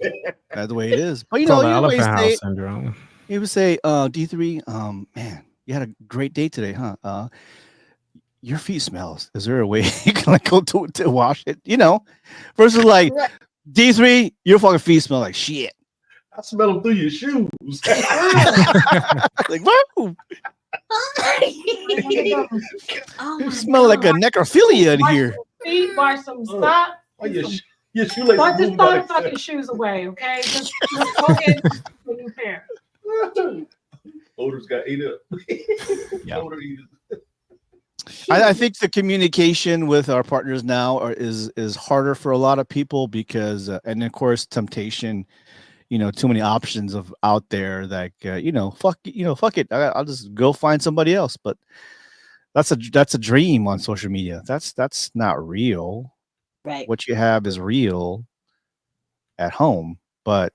That's the way it is. But you It's know, called the you always elephant say, house syndrome. he would say, D3, man, you had a great day today, huh? Your feet smells. Is there a way you can like go to wash it? You know, versus like Right. D3, your fucking feet smell like shit. I smell them through your shoes. Like, whoa, Oh you my smell like a God. necrophilia in here. Feet, wash some stop. Oh, your shoelaces. Don't just moving throw by the fucking themselves. shoes away, okay? Just go ahead and take care. Odors got ate up. Yeah. Odor eaters. I think the communication with our partners now is harder for a lot of people because, and of course, temptation. You know, too many options of out there. Like, fuck it. I'll just go find somebody else. But that's a dream on social media. That's not real. Right. What you have is real at home, but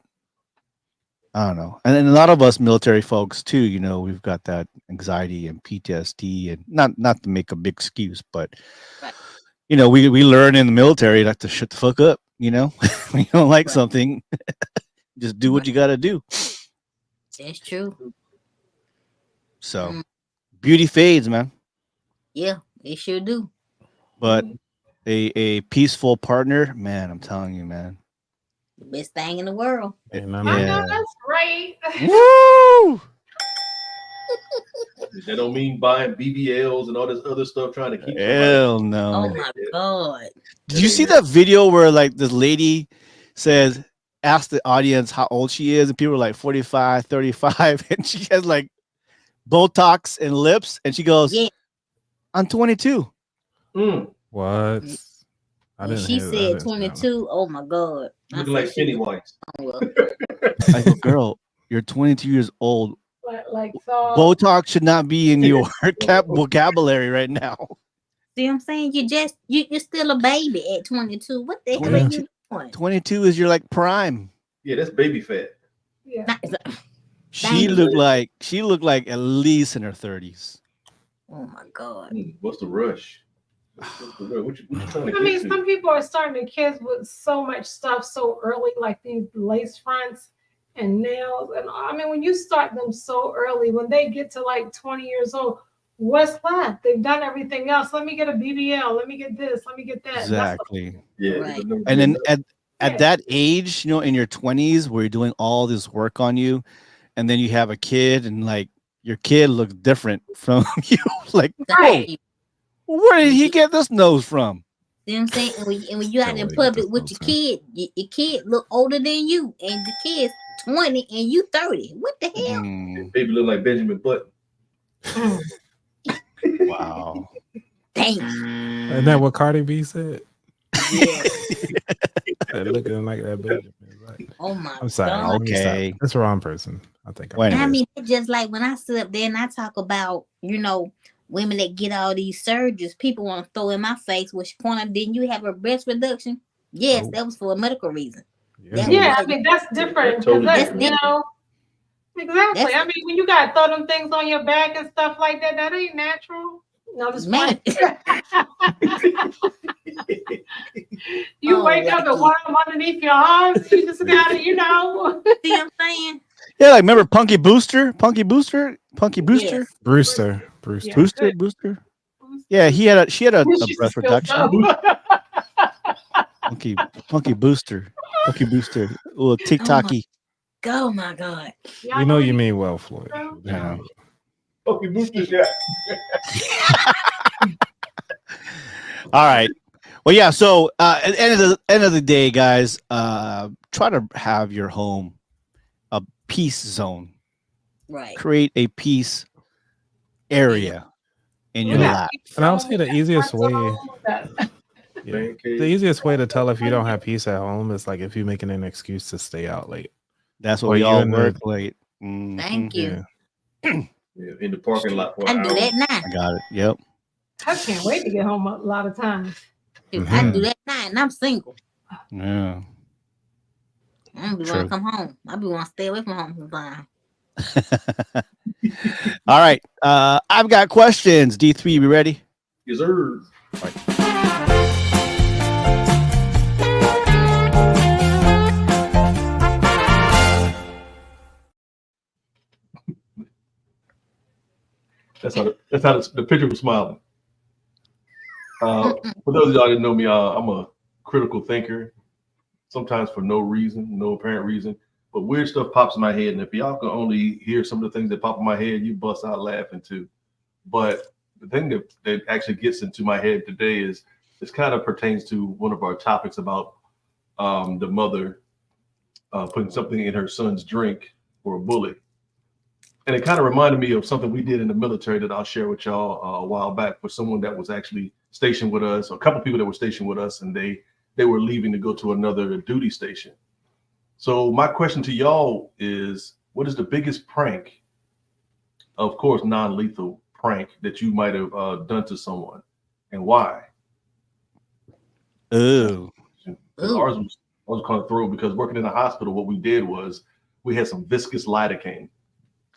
I don't know. And then a lot of us military folks too, you know, we've got that anxiety and PTSD, and not to make a big excuse, but Right. you know, we learn in the military not to shut the fuck up, you know. When you don't like Right. something, just do what you got to do. That's true. So Mm. beauty fades, man, Yeah, they sure do. but a peaceful partner, man, I'm telling you, man. The best thing in the world. Ain't I nothing know Yeah. that's right. Woo! That don't mean buying BBLs and all this other stuff trying to keep somebody. Hell Oh no. my God. Did you see that video where like this lady says, ask the audience how old she is, and people are like 45, 35, and she has like Botox and lips, and she goes, Yeah. I'm 22. Mm, What? I When didn't she hear that. I said didn't see that one. 22, oh my God. I looking said like she was Pennywise. wrong. I go, girl, you're 22 years old. Like so. Botox should not be in your vocabulary right now. See what I'm saying? You're still a baby at 22. What the hell are 22. you doing? 22 is your like prime. Yeah, that's baby fat. Yeah. She Dang. looked like at least in her 30s. Oh my God. What's the rush? What's the rush? What you trying to I mean, get to? some people are starting to kids with so much stuff so early, like these lace fronts and nails. And I mean, when you start them so early, when they get to like 20 years old, what's left? They've done everything else. Let me get a BBL. Let me get this. Let me get that. Exactly. Yeah. Right. And then Yeah. at that age, you know, in your 20s, where you're doing all this work on you, and then you have a kid, and like your kid looks different from you. Like, Right. whoa, where did he get this nose from? See what I'm saying? And when you out in Totally get public this with nose your from. kid, your kid look older than you, and the kid's 20 and you 30. What the hell? Mm, Baby look like Benjamin Button. wow. Dang. Isn't that what Cardi B said? Yeah. That looking like that Benjamin. Right. Oh my I'm sorry. God. Let me stop. Okay. That's the wrong person. I think. Wait a I minute. mean, it's just like when I sit up there and I talk about, you know, women that get all these surgeries, people want to throw in my face, which point didn't you have a breast reduction? Yes, Oh. that was for a medical reason. Yeah. Yeah, I mean, that's different. Totally That's, different. you know, exactly. That's- I mean, when you got to throw them things on your back and stuff like that, that ain't natural. No, I'm just Man. playing. You Oh, wake up and lucky. want them underneath your arms. You just got to, you know. See what I'm saying? Yeah, like remember Punky Brewster? Yes. Brewster. Yeah. Brewster. Yeah, she had a Wish you breast could spill reduction. some. Punky Brewster, a little TikToky. Oh my God. We know you mean well, Floyd. Yeah. Okay, booster shot. All right. Well, yeah. So at the end of the day, guys, try to have your home a peace zone. Right. Create a peace area in your Yeah. life. And I would say the easiest way, That- yeah, Man cave. the easiest way to tell if you don't have peace at home is like if you're making an excuse to stay out late. That's what Or we you all in the- work late. Mhm. Thank you. Yeah. Yeah, in the parking lot for I an do hour. that now. I got it. Yep. I can't wait to get home a lot of times. I do that now, and I'm single. Yeah. I don't be want True. to come home. I be want to stay away from home sometimes. All right. I've got questions. D3, we ready? Yes, sir. That's how the picture was smiling. For those of y'all that didn't know me, I'm a critical thinker, sometimes for no reason, no apparent reason. But weird stuff pops in my head, and if y'all can only hear some of the things that pop in my head, you bust out laughing too. But the thing that actually gets into my head today is this kind of pertains to one of our topics about the mother putting something in her son's drink for a bully. And it kind of reminded me of something we did in the military that I'll share with y'all a while back for someone that was actually stationed with us, or a couple of people that were stationed with us, and they were leaving to go to another duty station. So my question to y'all is, what is the biggest prank, of course, non-lethal prank, that you might have done to someone, and why? Ooh. Ours was kind of through, because working in a hospital, what we did was we had some viscous lidocaine.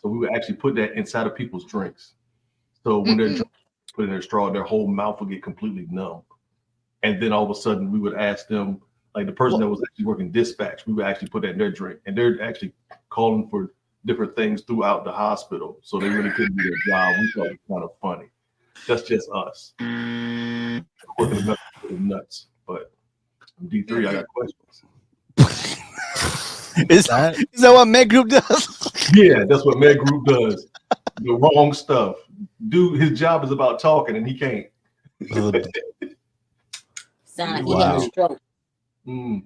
So we would actually put that inside of people's drinks. So when they're put in their straw, their whole mouth would get completely numb. And then all of a sudden we would ask them, like the person that was actually working dispatch, we would actually put that in their drink. And they're actually calling for different things throughout the hospital. So they really couldn't do their job. We thought it was kind of funny. That's just us. Working the nuts. But D3, I got questions. Is that what Med Group does? Yeah, that's what Med Group does. The wrong stuff. Dude, his job is about talking and he can't. Sound like he had a stroke. Oh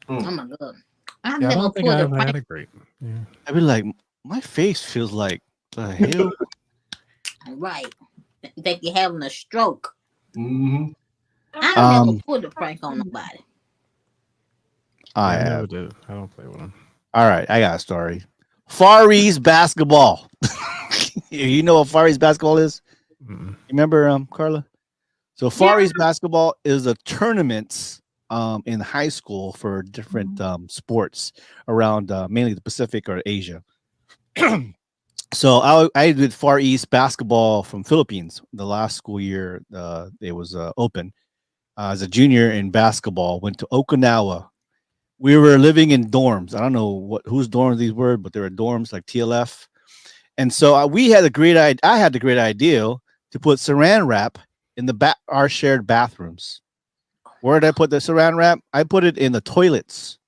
my God. I don't think I've had a great. Yeah. I'd be like, my face feels like the hell. Right. Think you're having a stroke. Mm-hmm. I never put a prank on nobody. I never did. I don't play with them. All right, I got a story. Far East basketball. You know what Far East basketball is? You remember, Carla? So Far East basketball is a tournaments in high school for different sports around mainly the Pacific or Asia. So I did Far East basketball from Philippines. The last school year it was open. As a junior in basketball, went to Okinawa. We were living in dorms. I don't know whose dorms these were, but there were dorms like TLF. And so we had a great idea. I had the great idea to put saran wrap in our shared bathrooms. Where did I put the saran wrap? I put it in the toilets.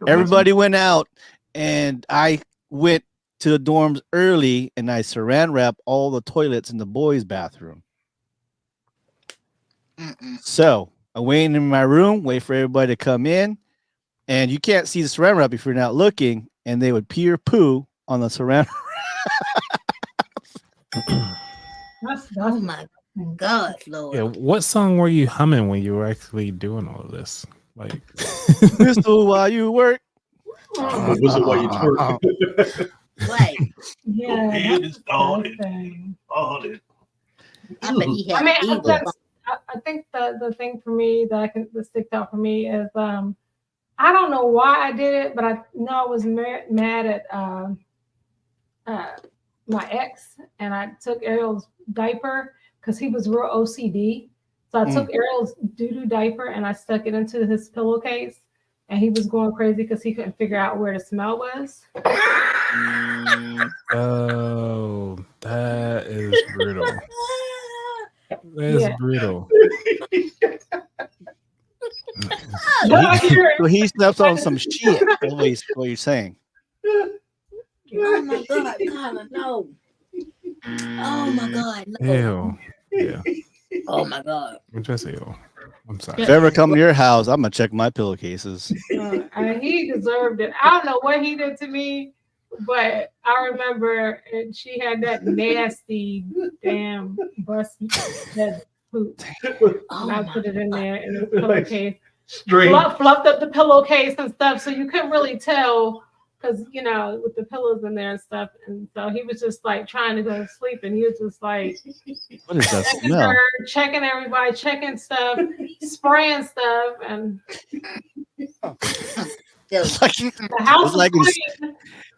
Everybody went out, and I went to the dorms early, and I saran wrapped all the toilets in the boys' bathroom. So I wait in my room, wait for everybody to come in, and you can't see the saran wrap if you're not looking, and they would pee or poo on the saran wrap. Oh my God, Lord. Yeah, what song were you humming when you were actually doing all of this? Like, whistle while you work. Whistle while you twerk. Right. Yeah. I think the thing for me that sticks out for me is I don't know why I did it, but I know I was mad at my ex, and I took Ariel's diaper because he was real OCD. So I took Ariel's doo-doo diaper and I stuck it into his pillowcase, and he was going crazy because he couldn't figure out where the smell was. Oh, that is brutal. That's brutal. So he slept on some shit. That's what you're saying. Oh my God, Carla, no. Oh my God, no. Ew. Yeah. Oh my God. Just ew. I'm sorry. If I ever come to your house, I'm gonna check my pillowcases. He deserved it. I don't know what he did to me, but I remember she had that nasty damn bus that poop. And I put it in there in the pillowcase. Fluffed up the pillowcase and stuff, so you couldn't really tell, because with the pillows in there and stuff. And so he was just like trying to go to sleep, and he was just like, what is that smell? Checking everybody, checking stuff, spraying stuff, and It's like, The house it's like is in, clean.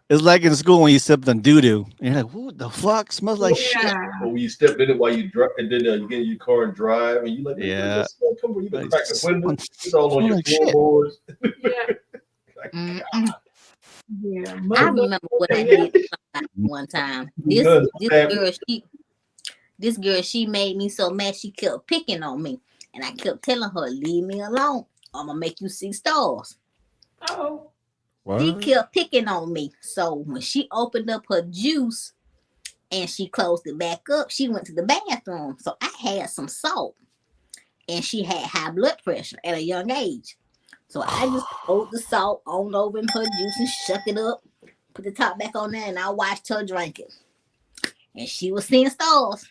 it's like in school when you stepped on doo doo. You're like, what the fuck? Smells like shit. Yeah. Or when you step in it while you drive, and then you get in your car and drive, and you like, where Yeah. does this smell come from? You can Like, crack the window. smell It's all on your like shit. floorboards. Yeah. Like, Mm-mm. Yeah. I remember what I did one time. This girl, she made me so mad. She kept picking on me, and I kept telling her, "Leave me alone. I'm gonna make you see stars." Oh. She What? kept picking on me. So when she opened up her juice and she closed it back up, she went to the bathroom. So I had some salt, and she had high blood pressure at a young age. So I just poured the salt on over in her juice and shook it up, put the top back on there, and I watched her drink it. And she was seeing stars.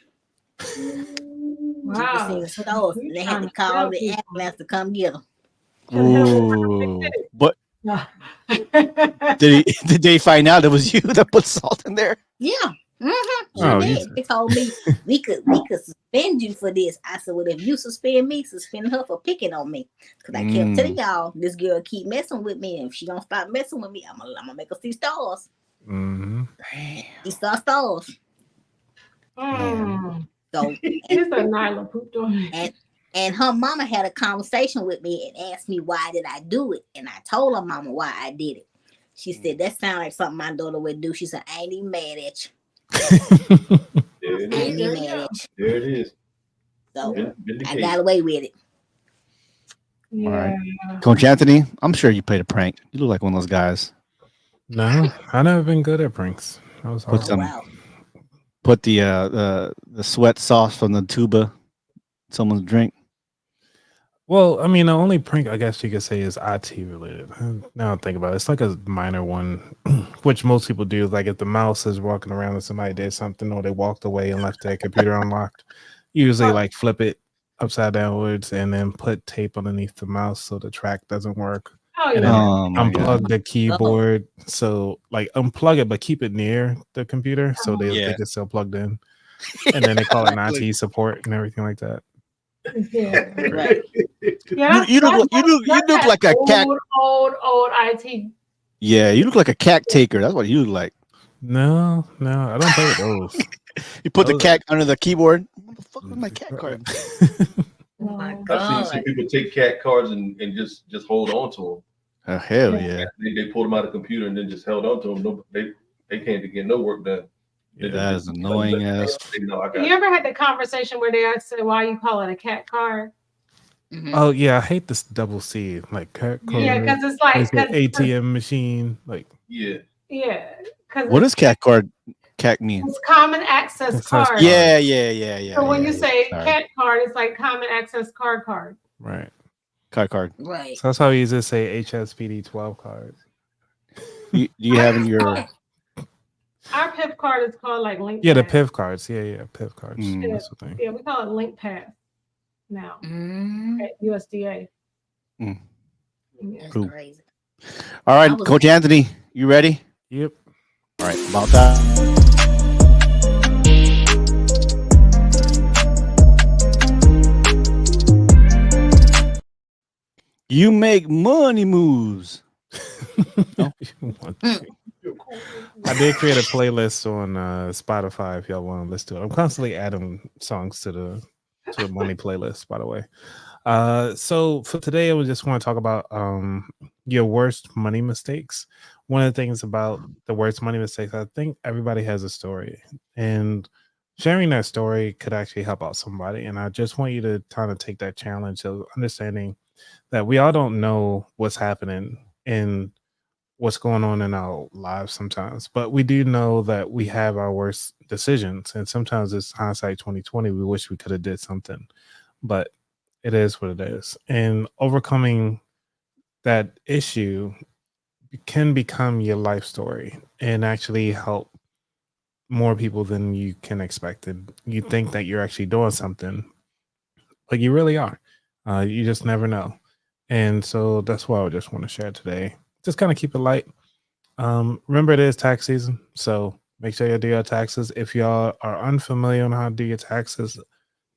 Wow. She was seeing stars. You They had trying to to call tell the people. ambulance to come get her. Ooh. But Yeah. did they find out it was you that put salt in there? Yeah. Mm-hmm. She Oh, did. you- They told me we could suspend you for this. I said, well, if you suspend me, suspend her for picking on me. Because I kept telling y'all, this girl keep messing with me. And if she don't stop messing with me, I'm gonna make her see stars. Mhm. She saw stars. Mm. So Here's the Nyla pooped on me. and her mama had a conversation with me and asked me why did I do it. And I told her mama why I did it. She said, that sounds like something my daughter would do. She said, I ain't even mad at you. there it I is. ain't even mad at you. There it is. So Been I got away with it. Yeah. All right. Coach Anthony, I'm sure you played a prank. You look like one of those guys. No, I've never been good at pranks. I was Put hard. some, Wow. put the sweat sauce from the tuba, in someone's drink. Well, I mean, the only prank I guess you could say is IT related. Now I think about it, it's like a minor one, which most people do. Like if the mouse is walking around and somebody did something, or they walked away and left their computer unlocked, usually like flip it upside downwards and then put tape underneath the mouse so the track doesn't work. Oh, And yeah. then Oh my unplug god. the keyboard. So like unplug it, but keep it near the computer so they Yeah. think it's still plugged in. And then they call it an IT support and everything like that. Yeah. Right. Yeah. You look like a cat. Old IT. Yeah, you look like a cat taker. That's what you look like. No, I don't play with those. You put the Those cat under the keyboard. What the fuck with my cat card? Oh my I've seen people take cat cards and just hold on to them. Oh, hell yeah. They pulled them out of the computer and then just held on to them. No, they can't get no work done. They That just- is annoying ass. They know I got You ever had the conversation where they asked why you call it a cat card? Mhm. Oh yeah, I hate this double C, like cat card. Yeah, because it's like ATM machine, like Yeah. yeah, because What does cat card cat mean? it's common access Access card. card. Yeah. So when yeah, you say sorry. cat card, it's like common access card. right. card. Right. So that's how we usually say HSPD 12 cards. Do you have in your Our PIP card is called like Link. Yeah, the Pass. PIV cards. Yeah, PIV cards. Mm. That's the thing. Yeah, we call it Link Pass now at USDA. Mm. Yeah. That's Cool. crazy. all right, I was- Coach Anthony, you ready? Yep. All right, about that. You make money moves. I did create a playlist on Spotify if y'all want to listen to it. I'm constantly adding songs to the money playlist, by the way. So for today, I just want to talk about your worst money mistakes. One of the things about the worst money mistakes, I think everybody has a story, and sharing that story could actually help out somebody. And I just want you to kind of take that challenge of understanding that we all don't know what's happening in what's going on in our lives sometimes, but we do know that we have our worst decisions, and sometimes it's hindsight 2020. We wish we could have did something, but it is what it is. And overcoming that issue can become your life story and actually help more people than you can expect. And you think that you're actually doing something, but you really are. You just never know. And so that's why I just want to share today. Just kind of keep it light. Remember, it is tax season, so make sure you do your taxes. If y'all are unfamiliar on how to do your taxes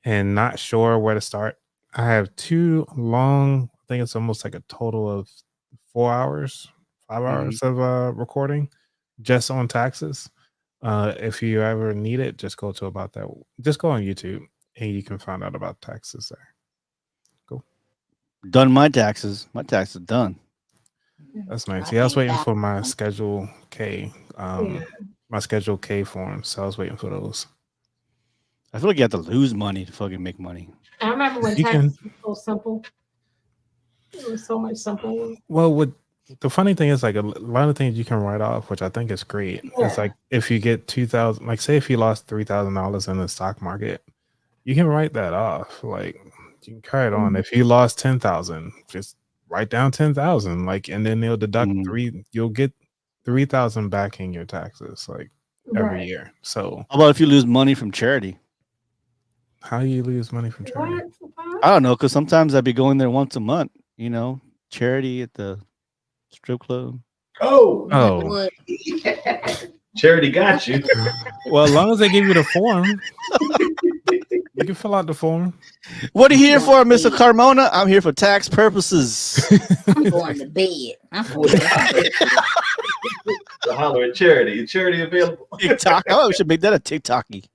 and not sure where to start, I have 2 long, I think it's almost like a total of 4 hours, 5 hours of recording just on taxes. If you ever need it, just go to about that. Just go on YouTube and you can find out about taxes there. Cool. Done my taxes. My taxes done. That's nice. Yeah, I was waiting for my Schedule K, my Schedule K form. So I was waiting for those. I feel like you have to lose money to fucking make money. I remember when taxes was so simple. It was so much simpler. Well, the funny thing is, like, a lot of things you can write off, which I think is great. Yeah. It's like if you get 2,000, like say if you lost $3,000 in the stock market, you can write that off. Like you can carry it on. If you lost 10,000, just write down 10,000. Like, and then they'll deduct you'll get 3,000 back in your taxes, like every year. So how about if you lose money from charity? How do you lose money from charity? I don't know, because sometimes I'd be going there once a month. You know, charity at the strip club. Oh. Charity got you. Well, as long as they give you the form, you can fill out the form. What are you here for, Mr. Carmona? I'm here for tax purposes. I'm going to bed. Holler at Charity. Charity available. TikTok. Oh, we should make that a TikToky.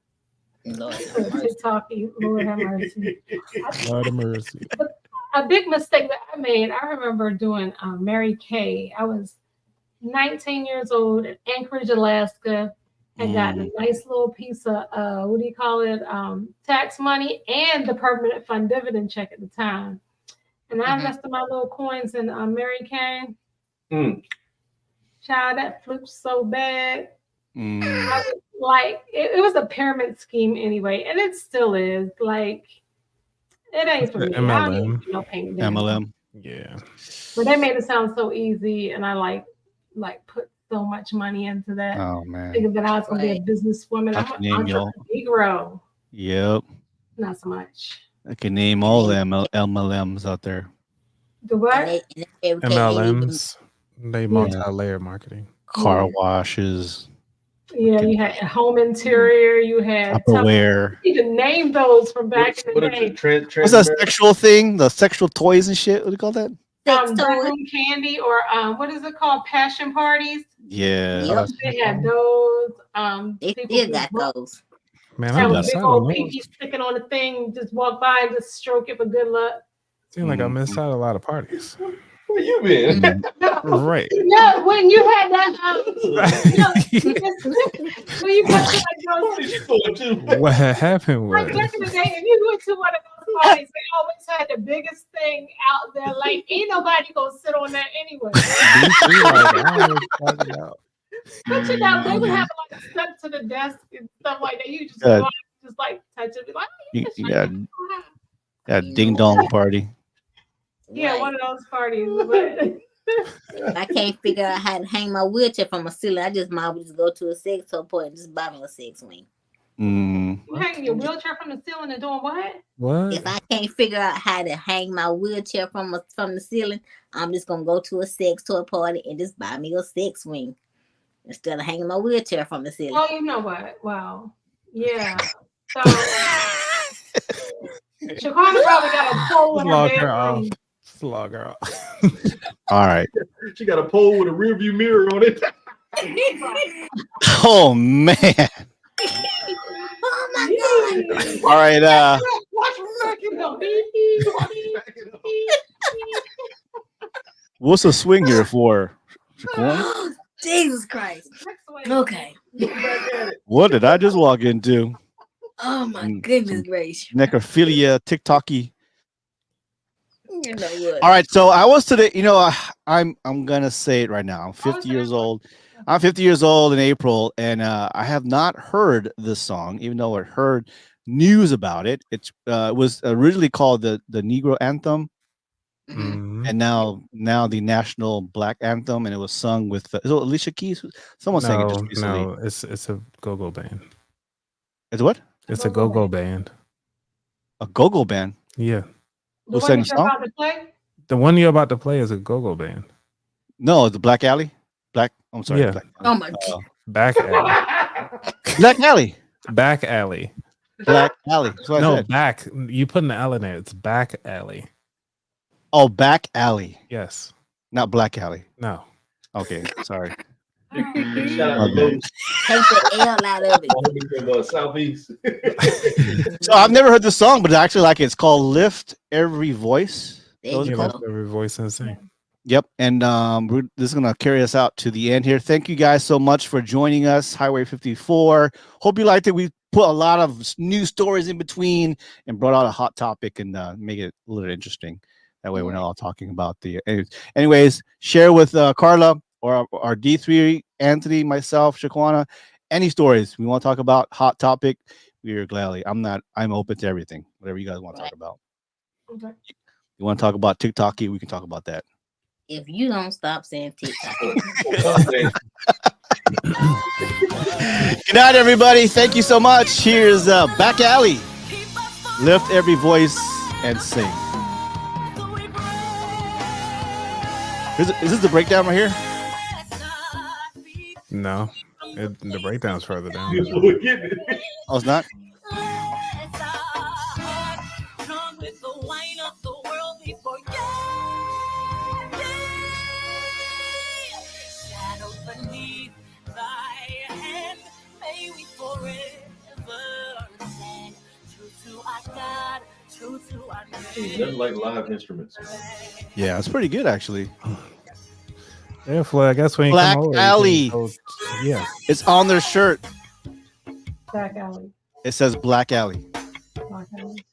TikToky. Lord have mercy. Lord have mercy. A big mistake that I made, I remember doing Mary Kay. I was 19 years old in Anchorage, Alaska, and got a nice little piece of, tax money and the permanent fund dividend check at the time. And I invested my little coins in Mary Kay. Child, that flipped so bad. I was like, it was a pyramid scheme anyway, and it still is. Like, it ain't for me. MLM. I don't need no payment. MLM. Yeah. But they made it sound so easy, and I like put so much money into that. Oh man. Thinking that I was gonna be a businesswoman. I'm an entrepreneur. Yep. Not so much. I can name all the MLMs out there. The what? MLMs. They multi-layer marketing. Car washes. Yeah, you had home interior. You had Tupperware. You can name those from back in the day. What's that sexual thing? The sexual toys and shit. What do you call that? Bedroom candy, or what is it called? Passion parties. Yeah. They had those. They still got those. Man, have I'm a big old pinky sticking on the thing. Just walk by and just stroke it for good luck. Seems like I missed out a lot of parties. Where you been? Right. No, when you had that, when you got to those. What had happened was, like back in the day, if you went to one of those parties, they always had the biggest thing out there. Like, ain't nobody gonna sit on that anyway. But you know, they would have like stuck to the desk and stuff like that. You just go out, just like touch it, be like, yeah, ding dong party. Yeah, one of those parties. I can't figure out how to hang my wheelchair from a ceiling. I just might just go to a sex toy point and just buy me a sex swing. You hanging your wheelchair from the ceiling and doing what? What? If I can't figure out how to hang my wheelchair from the ceiling, I'm just gonna go to a sex toy party and just buy me a sex swing instead of hanging my wheelchair from the ceiling. Oh, you know what? Wow. Yeah. So Chicago probably got a pole in her bedroom. Log her off. All right. She got a pole with a rear view mirror on it. Oh man. Oh my god. All right. What's a swing here for? Jesus Christ. Okay. What did I just walk into? Oh my goodness gracious. Necrophilia, TikToky. You know what? All right, so I was today. You know, I'm gonna say it right now. I'm 50 years old. I'm 50 years old in April, and I have not heard this song, even though I heard news about it. It was originally called the Negro Anthem, and now the National Black Anthem, and it was sung with Alicia Keys. Someone sang it just recently. No, it's a go-go band. It's what? It's a go-go band. A go-go band. Yeah. The one you're about to play? The one you're about to play is a go-go band. No, the Black Alley. I'm sorry. Yeah. Black Oh my god. Back alley. Black Alley. Back alley. Black Alley. That's what I said. Back. You put an L in there. It's back alley. Oh, Back Alley. Yes. Not Black Alley. No. Okay, sorry. Shout out to those Take the L out of it. from Southeast. So I've never heard the song, but actually like it's called "Lift Every Voice." There Those you are Yeah, go. called. lift every voice and sing. Yep, and this is gonna carry us out to the end here. Thank you guys so much for joining us, Highway 54. Hope you liked it. We put a lot of news stories in between and brought out a hot topic and make it a little interesting. That way, we're not all talking about the. Anyways, share with Carla or our D3, Anthony, myself, Shaquana, any stories we want to talk about, hot topic. We are gladly. I'm open to everything. Whatever you guys want to talk about. Okay. You want to talk about TikTok? We can talk about that. If you don't stop saying TikTok. Good night, everybody. Thank you so much. Here's Back Alley. Lift every voice and sing. Is this the breakdown right here? No, the breakdown's further down. Oh, it's not? Nothing like live instruments. Yeah, it's pretty good, actually. Yeah, Flag. That's when you Black come over. Alley. Yeah. It's on their shirt. Back alley. It says Black Alley. Black alley.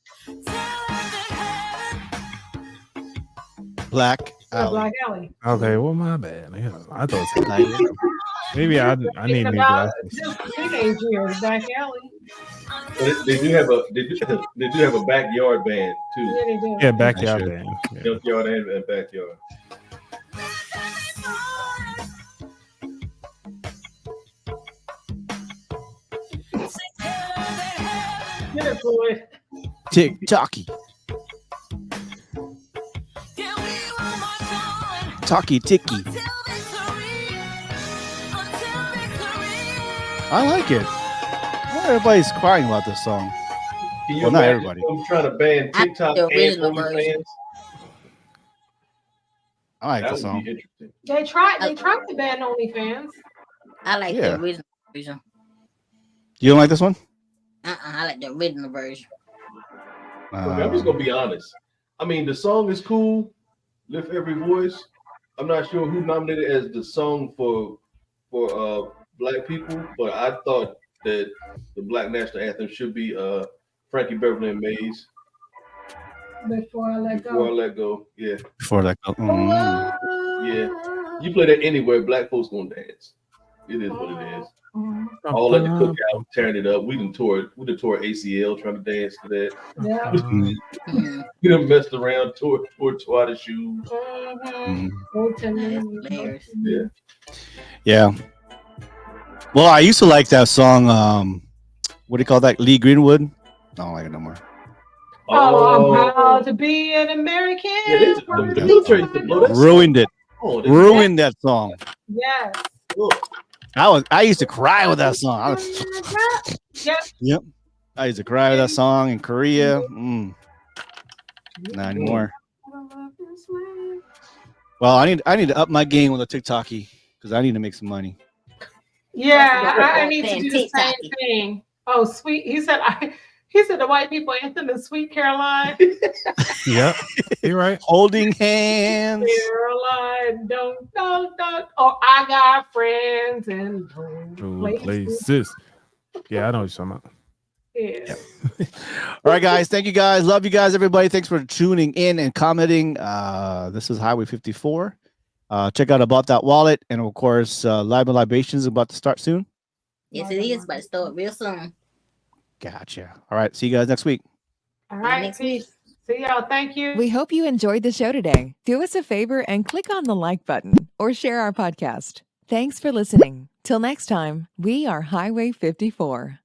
Black Yeah, Alley. Black alley. Okay, well, my bad. Yeah, I thought it maybe I need Thinking new about glasses. just teenage years, back alley. But they do have a backyard band too. Yeah, they do. Yeah, backyard band. Yeah. Junkyard and backyard. Get it, Floyd. TikToky. Talkie Ticky. I like it. Everybody's crying about this song. Can you Well, not imagine everybody. them trying to ban TikTok the and original version. OnlyFans? I like That the would song. be interesting. They tried to ban OnlyFans. I like Yeah. the original version. You don't like this one? I like the original version. Okay, I'm just gonna be honest. I mean, the song is cool. Lift every voice. I'm not sure who nominated as the song for Black people, but I thought that the Black national anthem should be Frankie Beverly and Maze. Before I let Before I go. Let Go. Yeah, Before that. yeah. You play that anywhere, Black folks gonna dance. It is what it is. All at the cookout, tearing it up. We done tore ACL trying to dance to that. Yeah. We done messed around, tore the shoes. Yeah. Yeah. Well, I used to like that song. What do you call that? Lee Greenwood? I don't like it no more. Oh, I'm proud to be an American. Yeah, the military used to blow that Ruined it. Oh, Ruined that song. Yes. I used to cry with that song. Yep. I used to cry with that song in Korea. Not anymore. Well, I need to up my game with a TikToky because I need to make some money. Yeah, I need to do the same thing. Oh, sweet. He said the white people anthem is Sweet Caroline. Yep, you're right. Holding hands. Caroline, don't. Oh, I got friends in Places. Yeah, I know what you're talking about. Yeah. All right, guys. Thank you, guys. Love you guys, everybody. Thanks for tuning in and commenting. This is Highway 54. Check out About That Wallet. And, of course, Live and Libations is about to start soon. Yes, it is, but start real soon. Gotcha. All right. See you guys next week. All right. Peace. See y'all. Thank you. We hope you enjoyed the show today. Do us a favor and click on the like button or share our podcast. Thanks for listening. Till next time, we are Highway 54.